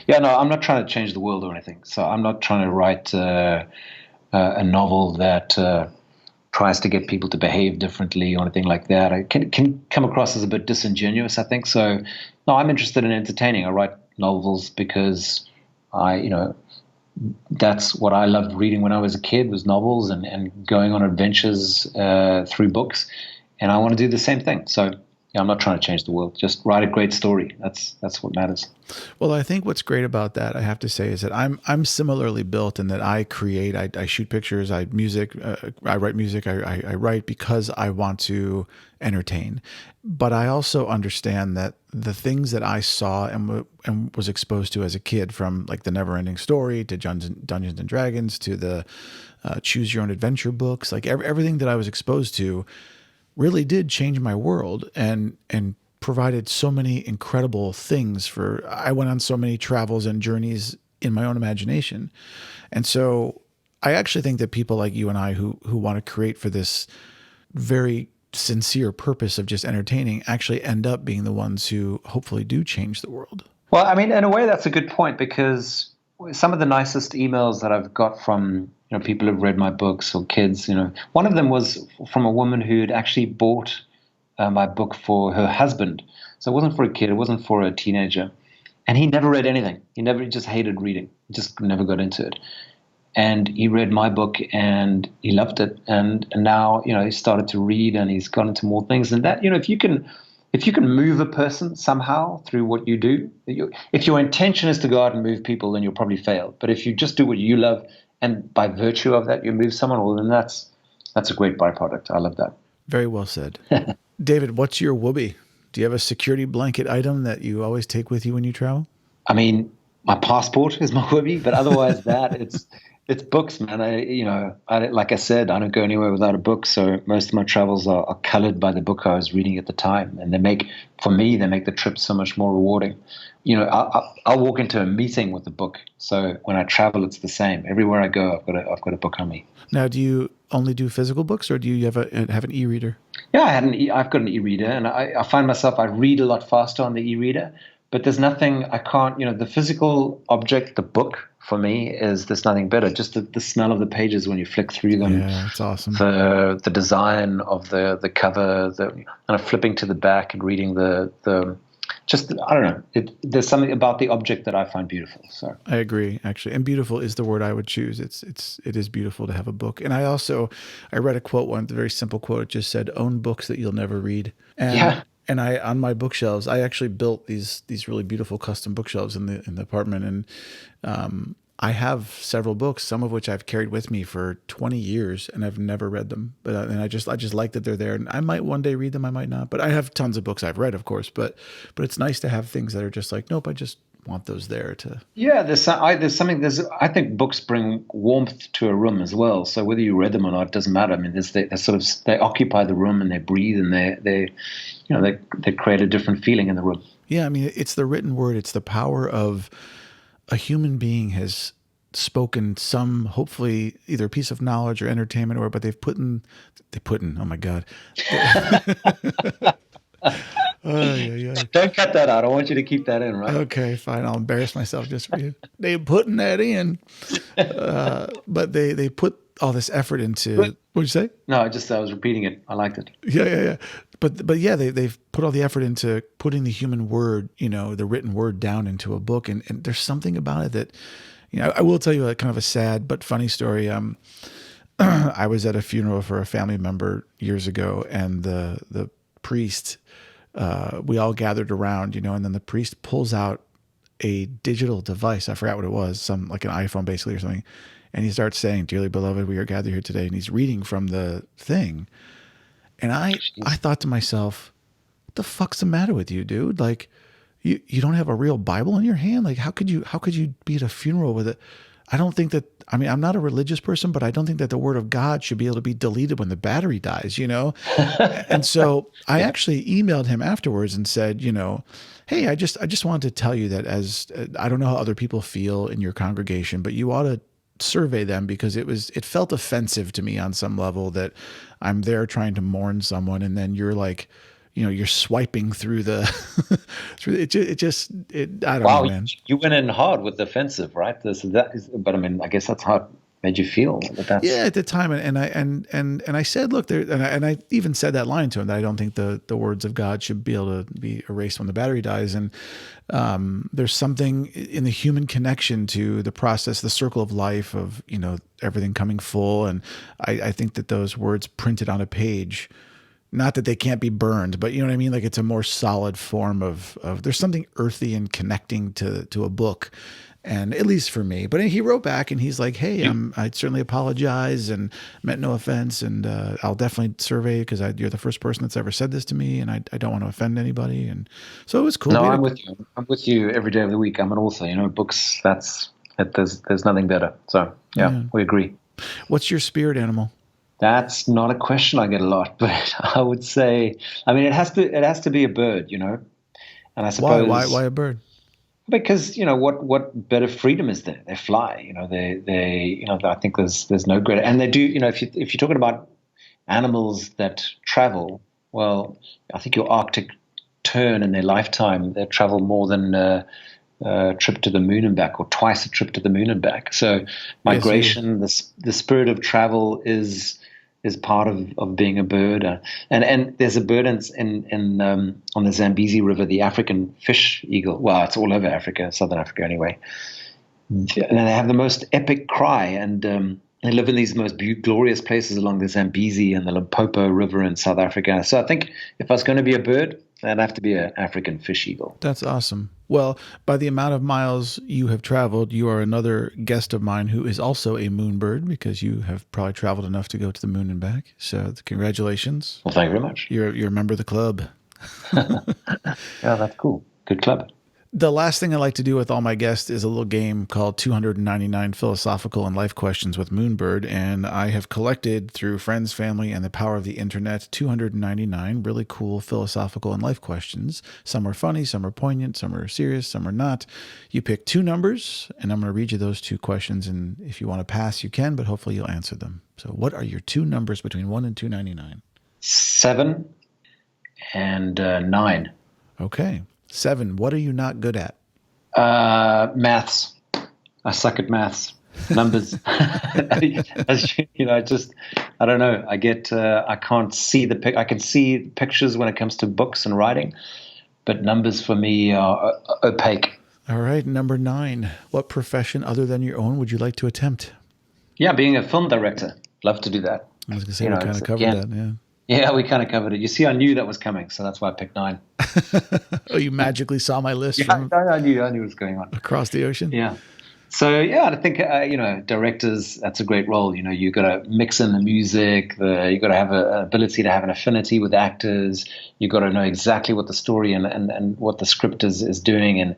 Yeah, no, I'm not trying to change the world or anything. So I'm not trying to write a novel that tries to get people to behave differently or anything like that. I can come across as a bit disingenuous, I think. So no, I'm interested in entertaining. I write novels because that's what I loved reading when I was a kid, was novels and going on adventures through books. And I want to do the same thing. So yeah, I'm not trying to change the world. Just write a great story. That's what matters. Well, I think what's great about that, I have to say, is that I'm similarly built in that I create, I shoot pictures, I write music, I write because I want to entertain. But I also understand that the things that I saw and was exposed to as a kid, from like the Neverending Story to Dungeons and Dragons to the Choose Your Own Adventure books, like everything that I was exposed to really did change my world and provided so many incredible things. I went on so many travels and journeys in my own imagination. And so I actually think that people like you and I who want to create for this very sincere purpose of just entertaining actually end up being the ones who hopefully do change the world. Well, I mean, in a way, that's a good point, because some of the nicest emails that I've got from people who've read my books, or kids, one of them was from a woman who'd actually bought my book for her husband. So it wasn't for a kid, it wasn't for a teenager. And he never read anything. He just hated reading. He just never got into it. And he read my book and he loved it. And now, he started to read and he's gone into more things. And that, if you can move a person somehow through what you do, if your intention is to go out and move people, then you'll probably fail. But if you just do what you love, and by virtue of that, you move someone, well, then that's a great byproduct. I love that. Very well said. David, what's your whoopee? Do you have a security blanket item that you always take with you when you travel? I mean, my passport is my whoopee, but otherwise it's books, man. Like I said, I don't go anywhere without a book. So most of my travels are colored by the book I was reading at the time. And they make the trip so much more rewarding. I'll walk into a meeting with a book. So when I travel, it's the same. Everywhere I go, I've got a book on me. Now, do you only do physical books, or do you have an e-reader? Yeah, I've got an e-reader, and I find myself, I read a lot faster on the e-reader. But there's nothing I can't, the physical object, the book, for me, there's nothing better. Just the smell of the pages when you flick through them. Yeah, it's awesome. The design of the cover, kind of flipping to the back and reading I don't know. There's something about the object that I find beautiful. So I agree, actually, and beautiful is the word I would choose. It is beautiful to have a book. And I read a quote once, a very simple quote. It just said, "Own books that you'll never read." And yeah. And on my bookshelves, I actually built these really beautiful custom bookshelves in the apartment, and I have several books, some of which I've carried with me for 20 years, and I've never read them. But and I just like that they're there, and I might one day read them, I might not. But I have tons of books I've read, of course. But it's nice to have things that are just like, nope, I just want those there to. Yeah, I think books bring warmth to a room as well. So whether you read them or not, it doesn't matter. I mean, they occupy the room and they breathe, and they create a different feeling in the room. Yeah, I mean, it's the written word. It's the power of a human being has spoken some, hopefully, either a piece of knowledge or entertainment, but they put in, oh my God. Don't cut that out. I want you to keep that in, right? Okay, fine. I'll embarrass myself just for you. They putting that in. But they put all this effort into What'd you say? No, I was repeating it. I liked it. Yeah. But yeah, they've put all the effort into putting the human word, the written word down into a book. And there's something about it that, I will tell you a kind of a sad but funny story. I was at a funeral for a family member years ago, and the priest, we all gathered around, and then the priest pulls out a digital device. I forgot what it was, some like an iPhone basically or something. And he starts saying, "Dearly beloved, we are gathered here today." And he's reading from the thing. And I thought to myself, what the fuck's the matter with you, dude? Like, you don't have a real Bible in your hand? Like, how could you be at a funeral with it? I don't think that, I'm not a religious person, but I don't think that the word of God should be able to be deleted when the battery dies, And so I actually emailed him afterwards and said, hey, I just wanted to tell you that I don't know how other people feel in your congregation, but you ought to survey them, because it felt offensive to me on some level that I'm there trying to mourn someone, and then you're like, you're swiping through the through I don't know, man. You went in hard with the offensive, right? But I guess that's how it made you feel. Yeah, at the time, and I said, look, and I even said that line to him, that I don't think the words of God should be able to be erased when the battery dies, and there's something in the human connection to the process, the circle of life of everything coming full, and I think that those words printed on a page. Not that they can't be burned, but you know what I mean? Like, it's a more solid form of there's something earthy and connecting to a book, and at least for me. But he wrote back and he's like, hey, I certainly apologize and meant no offense. And I'll definitely survey, because you're the first person that's ever said this to me, and I don't want to offend anybody. And so it was cool. No, I'm with you. I'm with you every day of the week. I'm an author, books, there's nothing better. So yeah, we agree. What's your spirit animal? That's not a question I get a lot, but I would say, it has to be a bird, And I suppose why a bird? Because what better freedom is there? They fly, they I think there's no greater, and they do, if you're talking about animals that travel, well, I think your Arctic tern in their lifetime, they travel more than a trip to the moon and back, or twice a trip to the moon and back. So migration, the spirit of travel is part of being a bird, and there's a bird in on the Zambezi River, the African fish eagle. Well, it's all over Africa, Southern Africa anyway. And they have the most epic cry, and they live in these most glorious places along the Zambezi and the Limpopo River in South Africa. So I think if I was going to be a bird, that'd have to be an African fish eagle. That's awesome. Well, by the amount of miles you have traveled, you are another guest of mine who is also a moonbird, because you have probably traveled enough to go to the moon and back. So congratulations. Well, thank you very much. You're a member of the club. Yeah, that's cool. Good club. The last thing I like to do with all my guests is a little game called 299 Philosophical and Life Questions with Moonbird. And I have collected, through friends, family, and the power of the internet, 299 really cool philosophical and life questions. Some are funny, some are poignant, some are serious, some are not. You pick two numbers, and I'm going to read you those two questions. And if you want to pass, you can, but hopefully you'll answer them. So what are your two numbers between 1 and 299? 7 and 9. Okay. 7. What are you not good at? Maths. I suck at maths. Numbers. I don't know. I can't see I can see pictures when it comes to books and writing, but numbers for me are opaque. All right. Number 9. What profession other than your own would you like to attempt? Yeah, being a film director. Love to do that. I was going to say, we kind of covered that. Yeah. Yeah, we kind of covered it. You see, I knew that was coming, so that's why I picked 9. Oh, you magically saw my list I knew what was going on. Across the ocean? Yeah. So, yeah, I think, directors, that's a great role. You got to mix in the music. You got to have an ability to have an affinity with actors. You got to know exactly what the story and what the script is doing,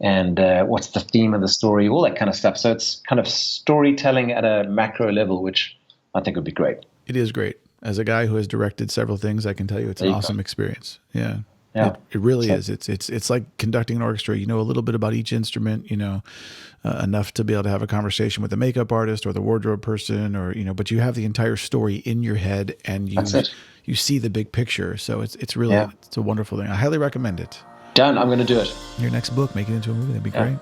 and what's the theme of the story, all that kind of stuff. So it's kind of storytelling at a macro level, which I think would be great. It is great. As a guy who has directed several things, I can tell you it's an awesome experience. Yeah. Yeah. It really is. It's like conducting an orchestra. You know a little bit about each instrument, enough to be able to have a conversation with the makeup artist or the wardrobe person, but you have the entire story in your head, and you see the big picture. So it's really, it's a wonderful thing. I highly recommend it. Done. I'm going to do it. Your next book, make it into a movie. That'd be great.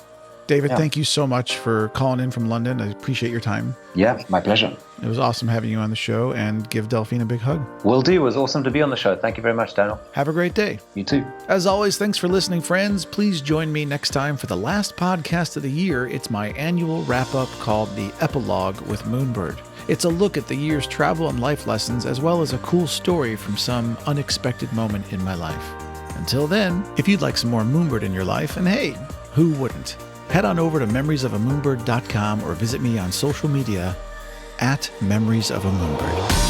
David, Yeah. thank you so much for calling in from London. I appreciate your time. Yeah, my pleasure. It was awesome having you on the show, and give Delphine a big hug. Will do. It was awesome to be on the show. Thank you very much, Daniel. Have a great day. You too. As always, thanks for listening, friends. Please join me next time for the last podcast of the year. It's my annual wrap-up called The Epilogue with Moonbird. It's a look at the year's travel and life lessons, as well as a cool story from some unexpected moment in my life. Until then, if you'd like some more Moonbird in your life, and hey, who wouldn't? Head on over to memoriesofamoonbird.com or visit me on social media @memoriesofamoonbird.